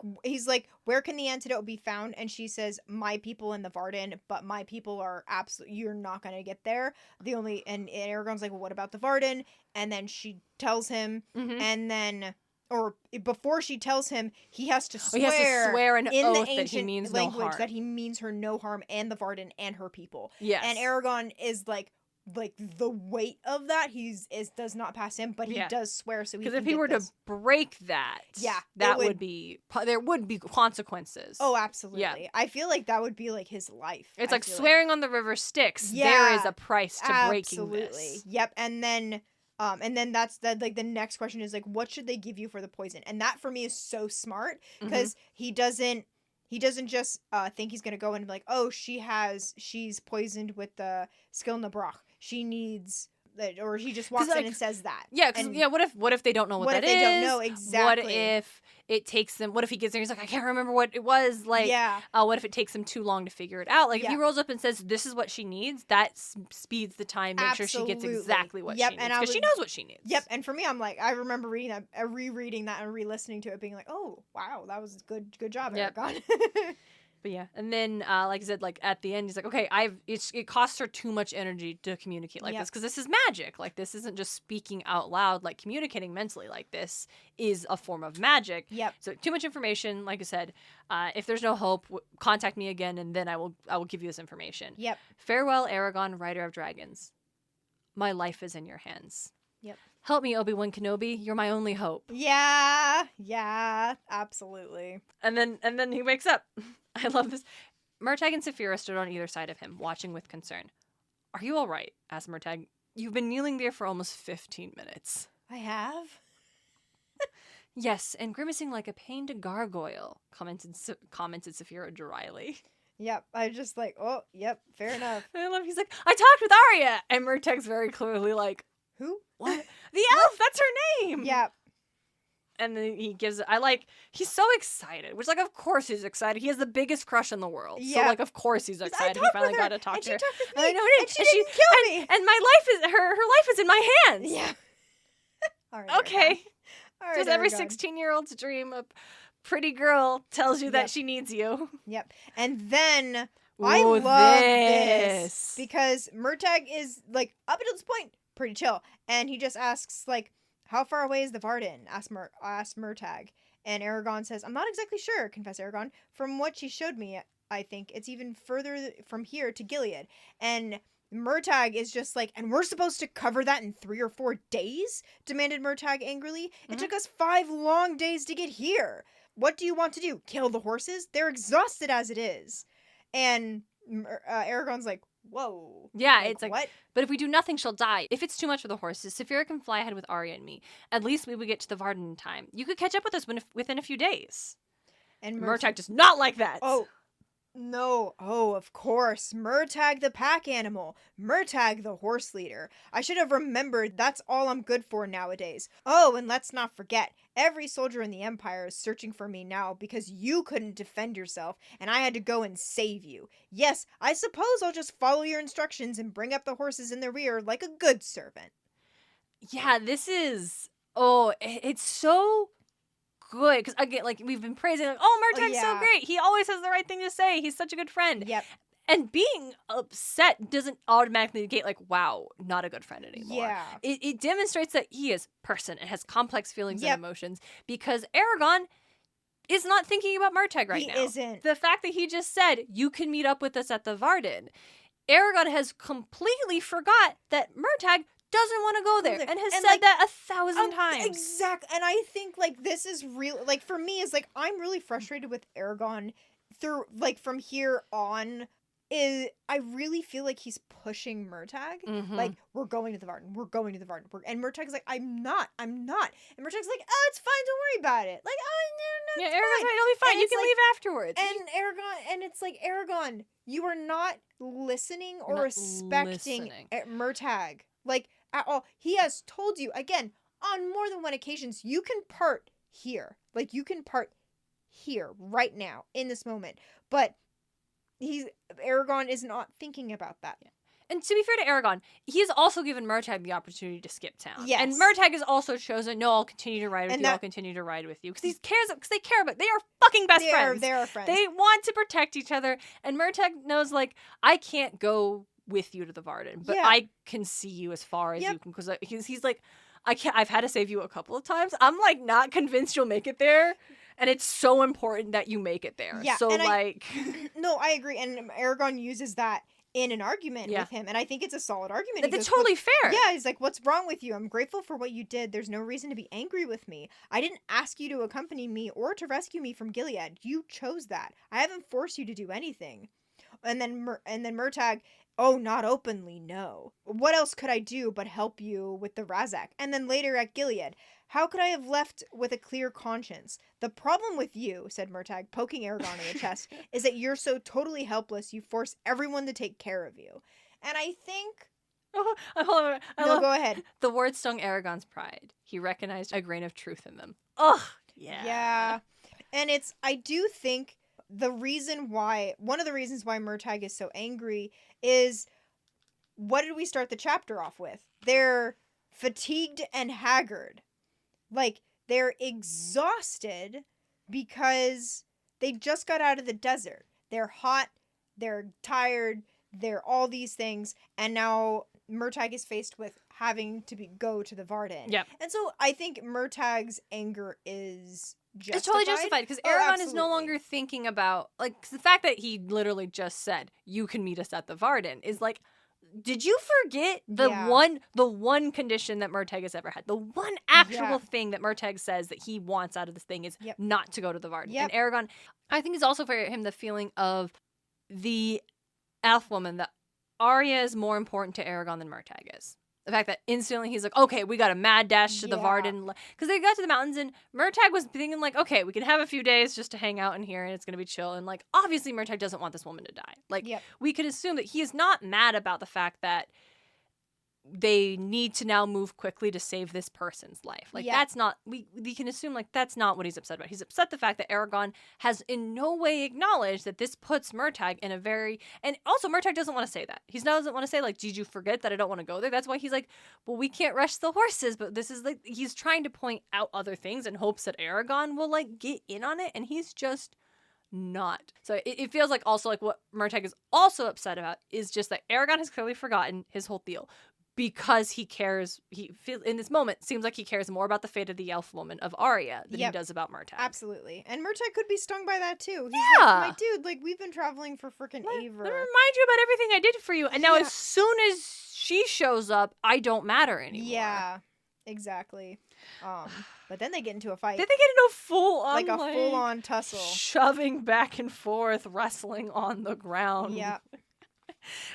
where can the antidote be found? And she says, my people in the Varden, but my people are absolutely, you're not going to get there. And Eragon's like, well, what about the Varden? And then she tells him, and then, or before she tells him, he has to swear, an in oath the ancient that he means language no harm. that he means her no harm, and the Varden and her people. Yes. And Eragon is like the weight of that does not pass him, but he does swear, so he because if he were to break that, there would be consequences. Oh, absolutely. Yeah. I feel like that would be like his life. It's like swearing on the river Styx. Yeah, there is a price to breaking this. Yep. And then that's like the next question is like, what should they give you for the poison? And that for me is so smart because he doesn't just think he's gonna go in and be like, oh, she's poisoned with the Skilnabrach. She needs that, or he just walks in and says that. Yeah, because what if they don't know what that is? What if they don't know exactly? What if it takes them? What if he gets there? He's like, I can't remember what it was. Like, what if it takes him too long to figure it out? Like, if he rolls up and says, "This is what she needs," that speeds the time. Make sure she gets exactly what she needs because she knows what she needs. Yep. And for me, I'm like, I remember rereading that and re-listening to it, being like, oh wow, that was good job, Eragon. But yeah, and then like I said, like at the end, he's like, okay, it costs her too much energy to communicate like this because this is magic. Like this isn't just speaking out loud, like communicating mentally. Like this is a form of magic. Yep. So too much information. Like I said, if there's no hope, contact me again, and then I will give you this information. Yep. Farewell, Eragon, Rider of Dragons. My life is in your hands. Yep. Help me, Obi-Wan Kenobi. You're my only hope. Yeah, absolutely. And then he wakes up. I love this. Murtagh and Saphira stood on either side of him, watching with concern. Are you all right? Asked Murtagh. You've been kneeling there for almost 15 minutes. I have? Yes, and grimacing like a pained gargoyle, commented Saphira dryly. Yep, I just like, oh, yep, fair enough. I love, he's like, I talked with Arya! And Murtagh's very clearly like, who? What? The elf, that's her name! Yep. And then he's so excited, which, like, of course he's excited. He has the biggest crush in the world. Yeah. So, like, of course he's excited. He finally got to talk to her. And I know it is. And she didn't kill me. And my life her life is in my hands. Yeah. All right, okay. All right, just every 16-year-old's dream, a pretty girl tells you that she needs you. Yep. And then I love this because Murtagh is, like, up until this point, pretty chill. And he just asks, like, how far away is the Varden? Asked Murtagh. And Eragon says, I'm not exactly sure, confessed Eragon. From what she showed me, I think it's even further from here to Gilead. And Murtagh is just like, and we're supposed to cover that in 3 or 4 days? Demanded Murtagh angrily. It took us 5 long days to get here. What do you want to do? Kill the horses? They're exhausted as it is. And Eragon's like, whoa. Yeah, like, it's like, what? But if we do nothing, she'll die. If it's too much for the horses, Saphira can fly ahead with Arya and me. At least we would get to the Varden in time. You could catch up with us within a few days. And Murtagh does not like that. Oh, no. Oh, of course. Murtagh the pack animal. Murtagh the horse leader. I should have remembered that's all I'm good for nowadays. Oh, and let's not forget, every soldier in the Empire is searching for me now because you couldn't defend yourself and I had to go and save you. Yes, I suppose I'll just follow your instructions and bring up the horses in the rear like a good servant. Yeah, this is... Oh, it's so... good because again, like we've been praising, like, Murtagh's so great. He always has the right thing to say. He's such a good friend. Yep. And being upset doesn't automatically negate, like, wow, not a good friend anymore. Yeah. It demonstrates that he is a person and has complex feelings and emotions because Eragon is not thinking about Murtagh right now. He isn't. The fact that he just said, you can meet up with us at the Varden. Eragon has completely forgot that Murtagh doesn't want to go there and has said that 1,000 times. Exactly. And I think, like, this is real, like, for me, is like, I'm really frustrated with Eragon through, like, from here on. I really feel like he's pushing Murtagh. Mm-hmm. Like, we're going to the Varden. We're going to the Varden. And Murtagh's like, I'm not. And Murtagh's like, oh, it's fine. Don't worry about it. Like, oh, no, yeah, Eragon's like, it'll be fine. You can leave afterwards. And Eragon, and it's like, Eragon, you are not listening or respecting Murtagh. Like, at all. He has told you, again, on more than one occasion, you can part here. Like, you can part here, right now, in this moment. But Eragon is not thinking about that. Yeah. And to be fair to Eragon, he's also given Murtagh the opportunity to skip town. Yes. And Murtagh has also chosen, no, I'll continue to ride with you. I'll continue to ride with you. Because they care about, they are fucking best friends. They are friends. They want to protect each other. And Murtagh knows, like, I can't go with you to the Varden, but I can see you as far as you can. Because he's like, I've had to save you a couple of times. I'm, like, not convinced you'll make it there. And it's so important that you make it there. Yeah. So, like... No, I agree. And Eragon uses that in an argument with him, and I think it's a solid argument. It's totally fair. Yeah, he's like, what's wrong with you? I'm grateful for what you did. There's no reason to be angry with me. I didn't ask you to accompany me or to rescue me from Gilead. You chose that. I haven't forced you to do anything. And then Murtagh, oh, not openly, no. What else could I do but help you with the Razak? And then later at Gilead, how could I have left with a clear conscience? The problem with you, said Murtagh, poking Eragon in the chest, is that you're so totally helpless you force everyone to take care of you. And I think... Hold on. Go ahead. The word stung Eragon's pride. He recognized a grain of truth in them. Ugh, yeah. Yeah. And I do think one of the reasons why Murtagh is so angry is, what did we start the chapter off with? They're fatigued and haggard. Like, they're exhausted because they just got out of the desert. They're hot, they're tired, they're all these things, and now Murtagh is faced with having to go to the Varden. Yep. And so I think Murtagh's anger is justified. It's totally justified, because Eragon is no longer thinking about, like, the fact that he literally just said, you can meet us at the Varden, is like, did you forget the one condition that Murtagh has ever had? The one actual thing that Murtagh says that he wants out of this thing is not to go to the Varden. And Eragon, I think it's also for him the feeling of the elf woman, that Arya is more important to Eragon than Murtagh is. The fact that instantly he's like, okay, we got a mad dash to the Varden. Because they got to the mountains, and Murtagh was thinking, like, okay, we can have a few days just to hang out in here, and it's going to be chill. And, like, obviously Murtagh doesn't want this woman to die. Like, we could assume that he is not mad about the fact that they need to now move quickly to save this person's life. Like, that's not, we can assume, like, that's not what he's upset about. He's upset the fact that Eragon has in no way acknowledged that this puts Murtagh in a very, and also Murtagh doesn't want to say that. He doesn't want to say, like, did you forget that I don't want to go there? That's why he's like, well, we can't rush the horses, but this is like, he's trying to point out other things in hopes that Eragon will, like, get in on it, and he's just not. So it feels like also, like, what Murtagh is also upset about is just that Eragon has clearly forgotten his whole deal. Because he cares, he feels in this moment seems like he cares more about the fate of the elf woman of Arya than he does about Murtagh. Absolutely, and Murtagh could be stung by that too. He's like, my dude, like, we've been traveling for freaking ever. Let me remind you about everything I did for you, and now as soon as she shows up, I don't matter anymore. Yeah, exactly. But then they get into a fight. Then they get into a full-on tussle, shoving back and forth, wrestling on the ground. Yeah.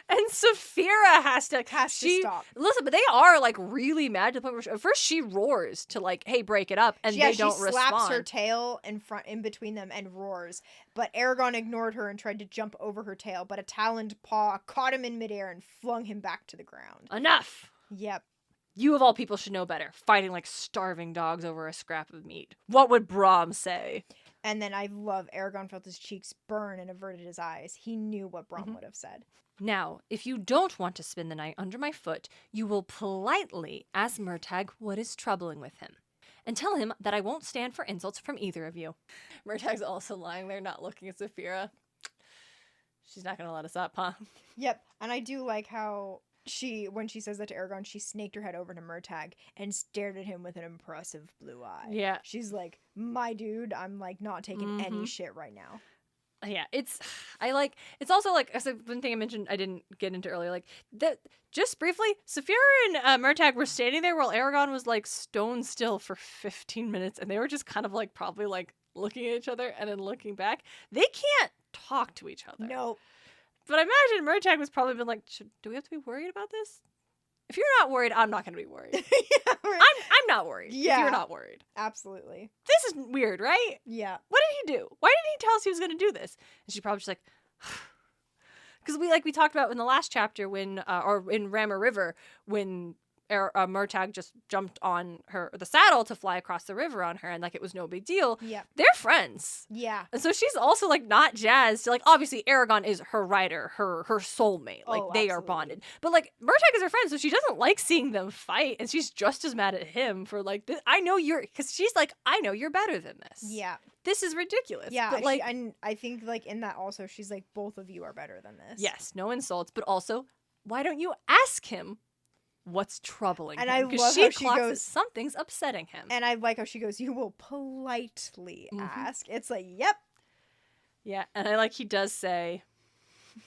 And Saphira has to stop. Listen, but they are, like, really mad to the point where at first she roars to, like, hey, break it up, and they don't respond. She slaps her tail in between them and roars. But Eragon ignored her and tried to jump over her tail, but a taloned paw caught him in midair and flung him back to the ground. Enough! Yep. You of all people should know better. Fighting like starving dogs over a scrap of meat. What would Brahm say? And then I love Eragon felt his cheeks burn and averted his eyes. He knew what Brahm would have said. Now, if you don't want to spend the night under my foot, you will politely ask Murtagh what is troubling with him. And tell him that I won't stand for insults from either of you. Murtagh's also lying there, not looking at Saphira. She's not going to let us up, huh? Yep. And I do like how when she says that to Eragon, she snaked her head over to Murtagh and stared at him with an impressive blue eye. Yeah. She's like, my dude, I'm, like, not taking any shit right now. Yeah, it's also, like, one thing I mentioned I didn't get into earlier, like, that just briefly, Saphira and Murtagh were standing there while Eragon was, like, stone still for 15 minutes, and they were just kind of, like, probably, like, looking at each other and then looking back. They can't talk to each other. Nope. But I imagine Murtagh was probably been like, do we have to be worried about this? If you're not worried, I'm not going to be worried. Yeah, right. I'm not worried. Yeah. If you're not worried. Absolutely. This is weird, right? Yeah. What did he do? Why didn't he tell us he was going to do this? And she probably just like, because we talked about in the last chapter when, or in Rammer River, when Murtagh just jumped on the saddle to fly across the river on her, and like it was no big deal. Yeah. They're friends. Yeah. And so she's also like not jazzed. Like obviously Eragon is her rider, her soulmate. Like they are bonded. But like Murtagh is her friend, so she doesn't like seeing them fight, and she's just as mad at him for like this. I know because she's like, I know you're better than this. Yeah. This is ridiculous. Yeah, but like, and I think like in that also she's like, both of you are better than this. yes, no insults, but also, why don't you ask him what's troubling and him? I love Because how she she clocks goes, that something's upsetting him. And I like how she goes, you will politely ask. It's like, yep. Yeah, and I like he does say,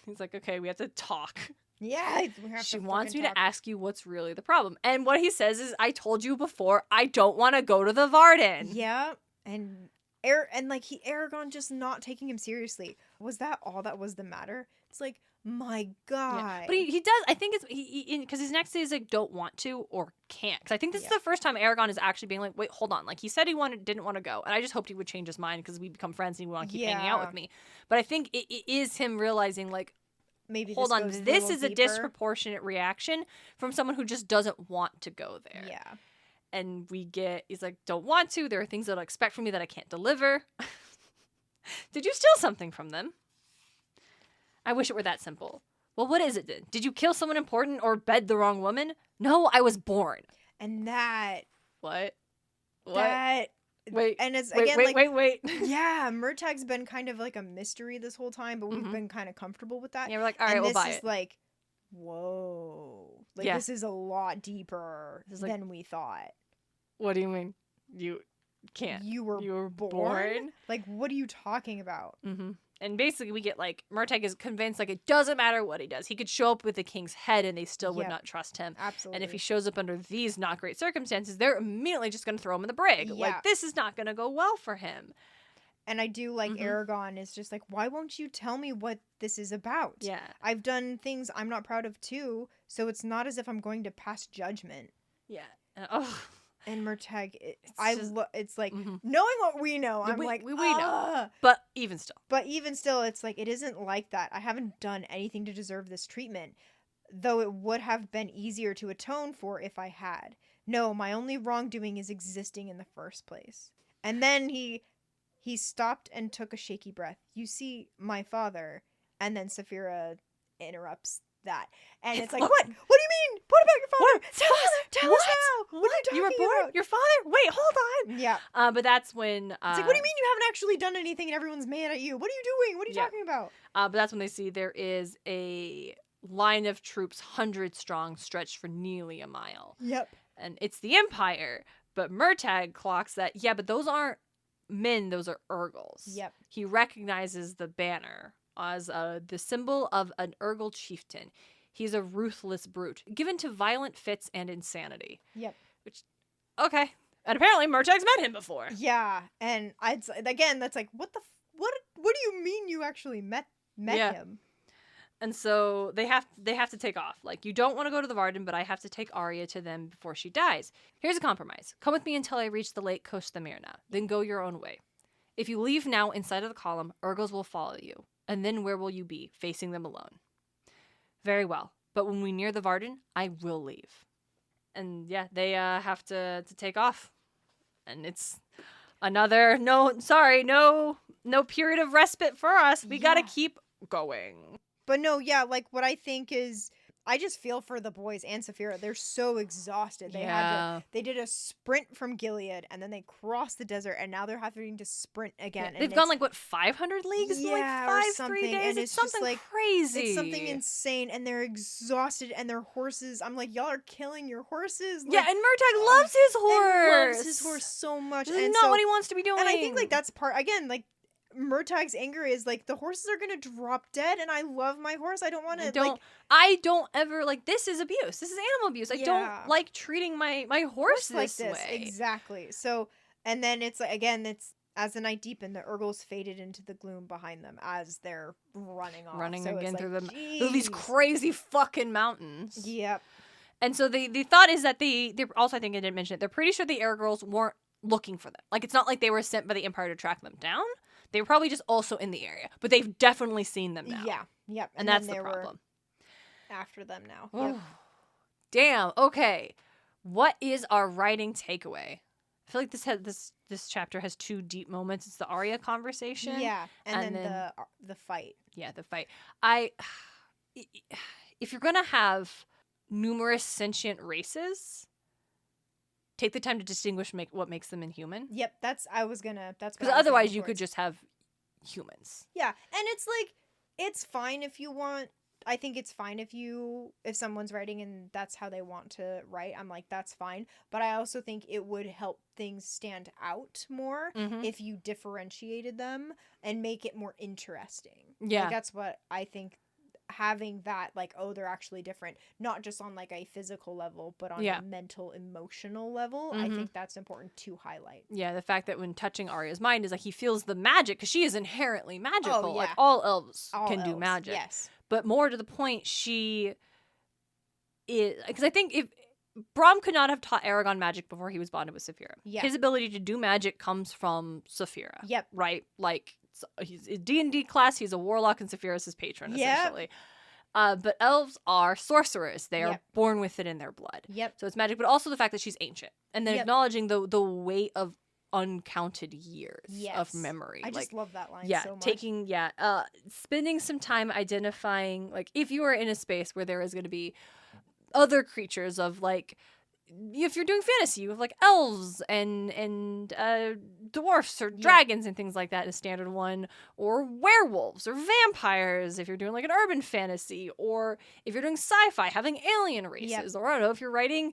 he's like, okay, we have to talk. Yeah, she wants me to ask you what's really the problem. And what he says is, I told you before, I don't want to go to the Varden. Yeah, and Eragon just not taking him seriously. Was that all that was the matter? It's like, my God. Yeah. But he does, I think it's, because his next day is like, don't want to or can't. Because I think this is the first time Eragon is actually being like, wait, hold on. Like, he said he didn't want to go. And I just hoped he would change his mind because we become friends and he would want to keep hanging out with me. But I think it is him realizing, like, maybe hold on, this is a deeper. disproportionate reaction from someone who just doesn't want to go there. Yeah. And he's like, don't want to. There are things that I expect from me that I can't deliver. Did you steal something from them? I wish it were that simple. Well, what is it then? Did you kill someone important or bed the wrong woman? No, I was born. And that... What? That... Wait. And it's, wait, again, wait. Yeah, Murtagh's been kind of like a mystery this whole time, but we've been kind of comfortable with that. Yeah, we're like, all right, we'll buy it. This is like, whoa. Like, this is a lot deeper than we thought. What do you mean? You can't. You were born? Like, what are you talking about? Mm-hmm. And basically we get like, Murtagh is convinced like it doesn't matter what he does. He could show up with the king's head and they still would not trust him. Absolutely. And if he shows up under these not great circumstances, they're immediately just going to throw him in the brig. Yeah. Like, this is not going to go well for him. And I do like Eragon is just like, why won't you tell me what this is about? Yeah. I've done things I'm not proud of too, so it's not as if I'm going to pass judgment. Yeah. And Murtagh, it's like, knowing what we know, I'm like, we know. But even still, it's like, it isn't like that. I haven't done anything to deserve this treatment, though it would have been easier to atone for if I had. No, my only wrongdoing is existing in the first place. And then he stopped and took a shaky breath. You see, my father. And then Saphira interrupts that. And it's like, what? What do you mean? What about your father? Tell us now. What are you talking about? Your father? Wait, hold on. Yeah. But that's when... it's like, what do you mean you haven't actually done anything and everyone's mad at you? What are you doing? What are you talking about? But that's when they see there is a line of troops, 100 strong, stretched for nearly a mile. Yep. And it's the Empire. But Murtagh clocks that, but those aren't men, those are Urgals. Yep. He recognizes the banner as the symbol of an Urgal chieftain. He's a ruthless brute, given to violent fits and insanity. Yep. Which, okay. And apparently Murtagh's met him before. Yeah. And again, that's like, what do you mean you actually met him? And so they have to take off. Like, you don't want to go to the Varden, but I have to take Arya to them before she dies. Here's a compromise. Come with me until I reach the lake coast of Myrna. Then go your own way. If you leave now inside of the column, Urgals will follow you. And then where will you be, facing them alone? Very well. But when we near the Varden, I will leave. And they have to take off. And it's another no period of respite for us. We gotta keep going. But no, like what I think is, I just feel for the boys and Saphira. They're so exhausted. They did a sprint from Gilead and then they crossed the desert and now they're having to sprint again. They've gone 500 leagues in 3 days? And it's something crazy. It's something insane and they're exhausted and their horses, I'm like, y'all are killing your horses. And Murtagh loves his horse. Loves his horse so much. This is not what he wants to be doing. And I think that's part, again, Murtagh's anger is the horses are gonna drop dead and I love my horse. I don't want to I don't ever this is abuse. This is animal abuse. I don't like treating my horse this way. Exactly. So, and then it's it's as the night deepened, the Urgals faded into the gloom behind them as they're running off. Again through these crazy fucking mountains. Yep. And so the thought is that they're also, I think I didn't mention it, they're pretty sure the Ergirls weren't looking for them. It's not like they were sent by the Empire to track them down. They were probably just also in the area, but they've definitely seen them now. Yeah, yep. And that's the problem. After them now. Oh, yep. Damn, okay. what is our writing takeaway? I feel like this chapter has 2 deep moments. It's the Arya conversation. Yeah, and then the fight. Yeah, the fight. If you're gonna have numerous sentient races, take the time to distinguish what makes them inhuman. Yep, that's because otherwise you could just have humans. Yeah, and it's like, it's fine if you want. I think it's fine if someone's writing and that's how they want to write. I'm like, that's fine. But I also think it would help things stand out more if you differentiated them and make it more interesting. Yeah. Like, that's what I think, having that, like, oh, they're actually different, not just on like a physical level, but on a mental, emotional level. I think that's important to highlight. Yeah, the fact that when touching Arya's mind is like he feels the magic, because she is inherently magical. Oh, yeah. Like all elves can do magic. Yes. But more to the point, she is, because I think if Brom could not have taught Eragon magic before he was bonded with Saphira. Yeah. His ability to do magic comes from Saphira. Yep. Right? Like, he's a D&D class, he's a warlock, and Saphira is his patron, essentially. But elves are sorcerers. They are born with it in their blood. Yep. So it's magic, but also the fact that she's ancient. And then acknowledging the weight of uncounted years of memory. I just love that line so much. Spending some time identifying, like, if you are in a space where there is going to be other creatures of, like, if you're doing fantasy, you have like elves and dwarfs or dragons and things like that, a standard one, or werewolves or vampires if you're doing like an urban fantasy, or if you're doing sci-fi, having alien races, or I don't know, if you're writing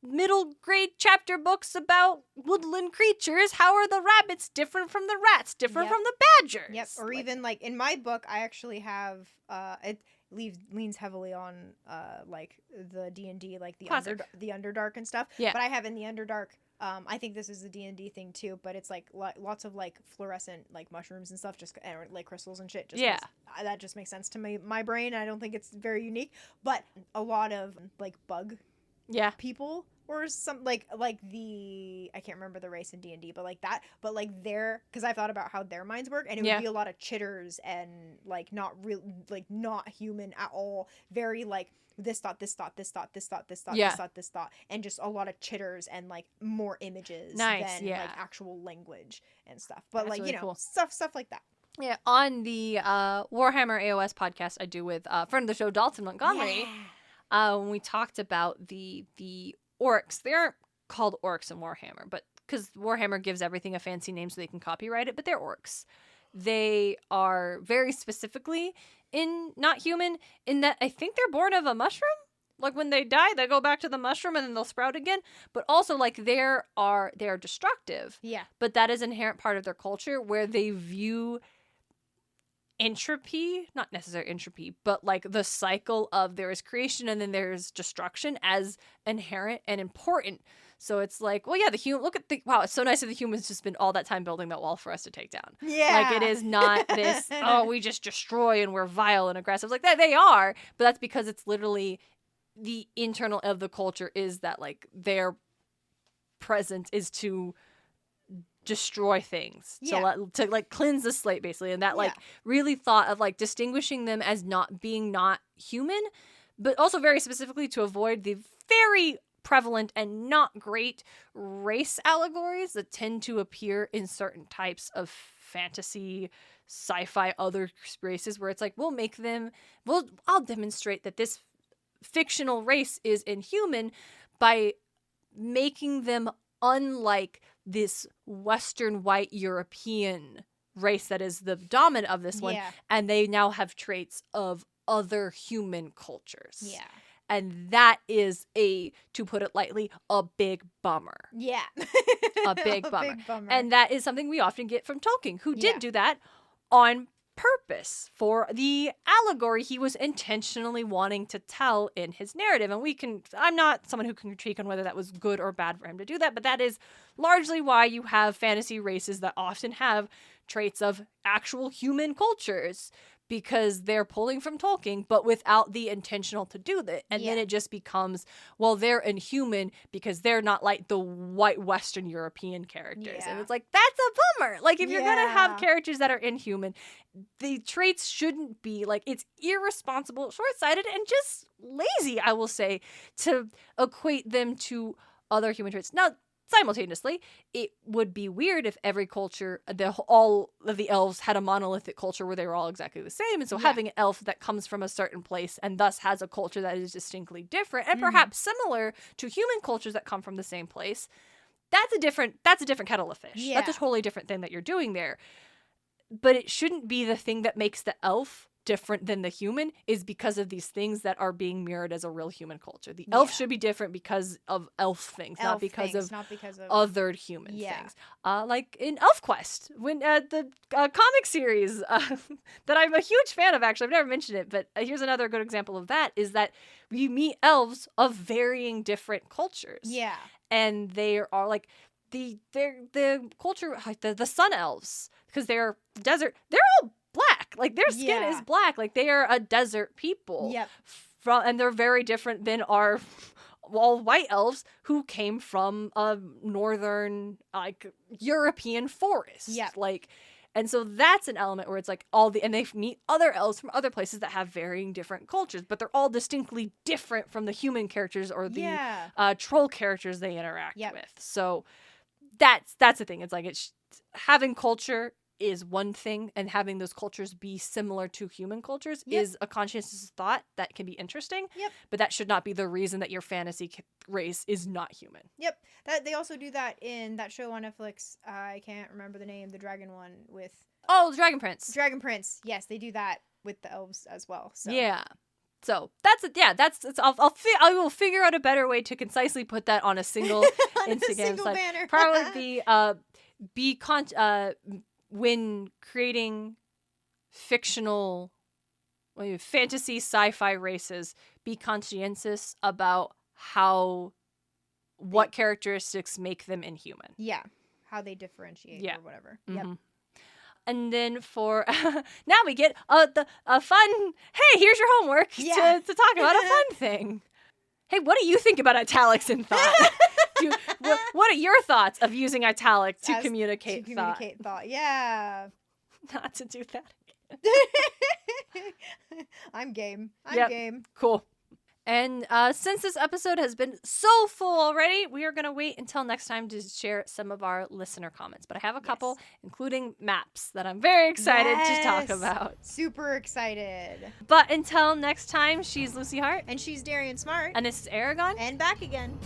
middle grade chapter books about woodland creatures, how are the rabbits different from the rats, different from the badgers? Yep. Or like, even like in my book, I actually have it leans heavily on like the D&D, like the Underdark and stuff. Yeah. But I have in the Underdark, I think this is a D&D thing too, but it's like lots of like fluorescent like mushrooms and stuff, just or like crystals and shit. That just makes sense to my brain. I don't think it's very unique, but a lot of like bug people, or some like the, I can't remember the race in D&D, but like that, but like because I've thought about how their minds work, and it would be a lot of chitters and like not real, like not human at all, very like this thought, and just a lot of chitters and like more images than like actual language and stuff. But that's like, really, cool. stuff like that. Yeah, on the Warhammer AOS podcast I do with friend of the show, Dalton Montgomery, when we talked about the orcs. They aren't called orcs in Warhammer, but because Warhammer gives everything a fancy name so they can copyright it, but they're orcs. They are very specifically not human, in that I think they're born of a mushroom. Like when they die, they go back to the mushroom and then they'll sprout again. But also like they are destructive. Yeah. But that is an inherent part of their culture, where they view entropy, not necessarily entropy, but like the cycle of there is creation and then there's destruction as inherent and important. So it's like, well, yeah, wow, it's so nice that the humans just spend all that time building that wall for us to take down. Yeah. Like, it is not this, oh, we just destroy and we're vile and aggressive. Like, that they are, but that's because it's literally the internal of the culture is that, like, their presence is to destroy things, to like cleanse the slate, basically. And that like really thought of like distinguishing them as not human, but also very specifically to avoid the very prevalent and not great race allegories that tend to appear in certain types of fantasy, sci-fi, other races, where it's like, I'll demonstrate that this fictional race is inhuman by making them unlike this Western white European race that is the dominant of this one, and they now have traits of other human cultures. Yeah. And that is to put it lightly, a big bummer. Yeah. a big bummer. And that is something we often get from Tolkien, who did do that on purpose for the allegory he was intentionally wanting to tell in his narrative. And I'm not someone who can critique on whether that was good or bad for him to do that, but that is largely why you have fantasy races that often have traits of actual human cultures, because they're pulling from Tolkien, but without the intentional to do that. And then it just becomes, well, they're inhuman because they're not like the white Western European characters. And it's like, that's a bummer. Like, if you're going to have characters that are inhuman, the traits shouldn't be like, it's irresponsible, short-sighted, and just lazy, I will say, to equate them to other human traits. Now, simultaneously, it would be weird if every culture, all of the elves had a monolithic culture where they were all exactly the same. And so having an elf that comes from a certain place and thus has a culture that is distinctly different and perhaps similar to human cultures that come from the same place, that's a different kettle of fish. Yeah. That's a totally different thing that you're doing there. But it shouldn't be the thing that makes the elf different than the human is because of these things that are being mirrored as a real human culture. The elf should be different because of elf things, not because of othered human things. Like in ElfQuest, when the comic series that I'm a huge fan of, actually, I've never mentioned it, but here's another good example of that, is that you meet elves of varying different cultures. Yeah. And they are like, the culture, like the sun elves, because they're desert, they're all black. Like, their skin is black. Like, they are a desert people. Yep. And they're very different than our all white elves who came from a northern, like, European forest. Yep. Like, and so that's an element where it's like and they meet other elves from other places that have varying different cultures, but they're all distinctly different from the human characters or the troll characters they interact with. So that's the thing. It's like, having culture is one thing, and having those cultures be similar to human cultures is a conscientious thought that can be interesting. Yep. But that should not be the reason that your fantasy race is not human. Yep. That they also do that in that show on Netflix. I can't remember the name. The dragon one with. Oh, Dragon Prince. Dragon Prince. Yes, they do that with the elves as well. So. Yeah. So that's it. Yeah, I will figure out a better way to concisely put that on a single Instagram site. Banner. Probably when creating fictional fantasy sci-fi races, be conscientious about what characteristics make them inhuman. Yeah. How they differentiate or whatever. Mm-hmm. Yep. And then for now we get a fun, hey, here's your homework to talk about a fun thing. Hey, what do you think about italics in thought? What are your thoughts of using italic to communicate thought? Yeah. Not to do that again. I'm game. Game. Cool. And since this episode has been so full already, we are going to wait until next time to share some of our listener comments. But I have a couple, including maps, that I'm very excited to talk about. Super excited. But until next time, she's Lucy Hart. And she's Darien Smartt. And this is Eragon. And back again.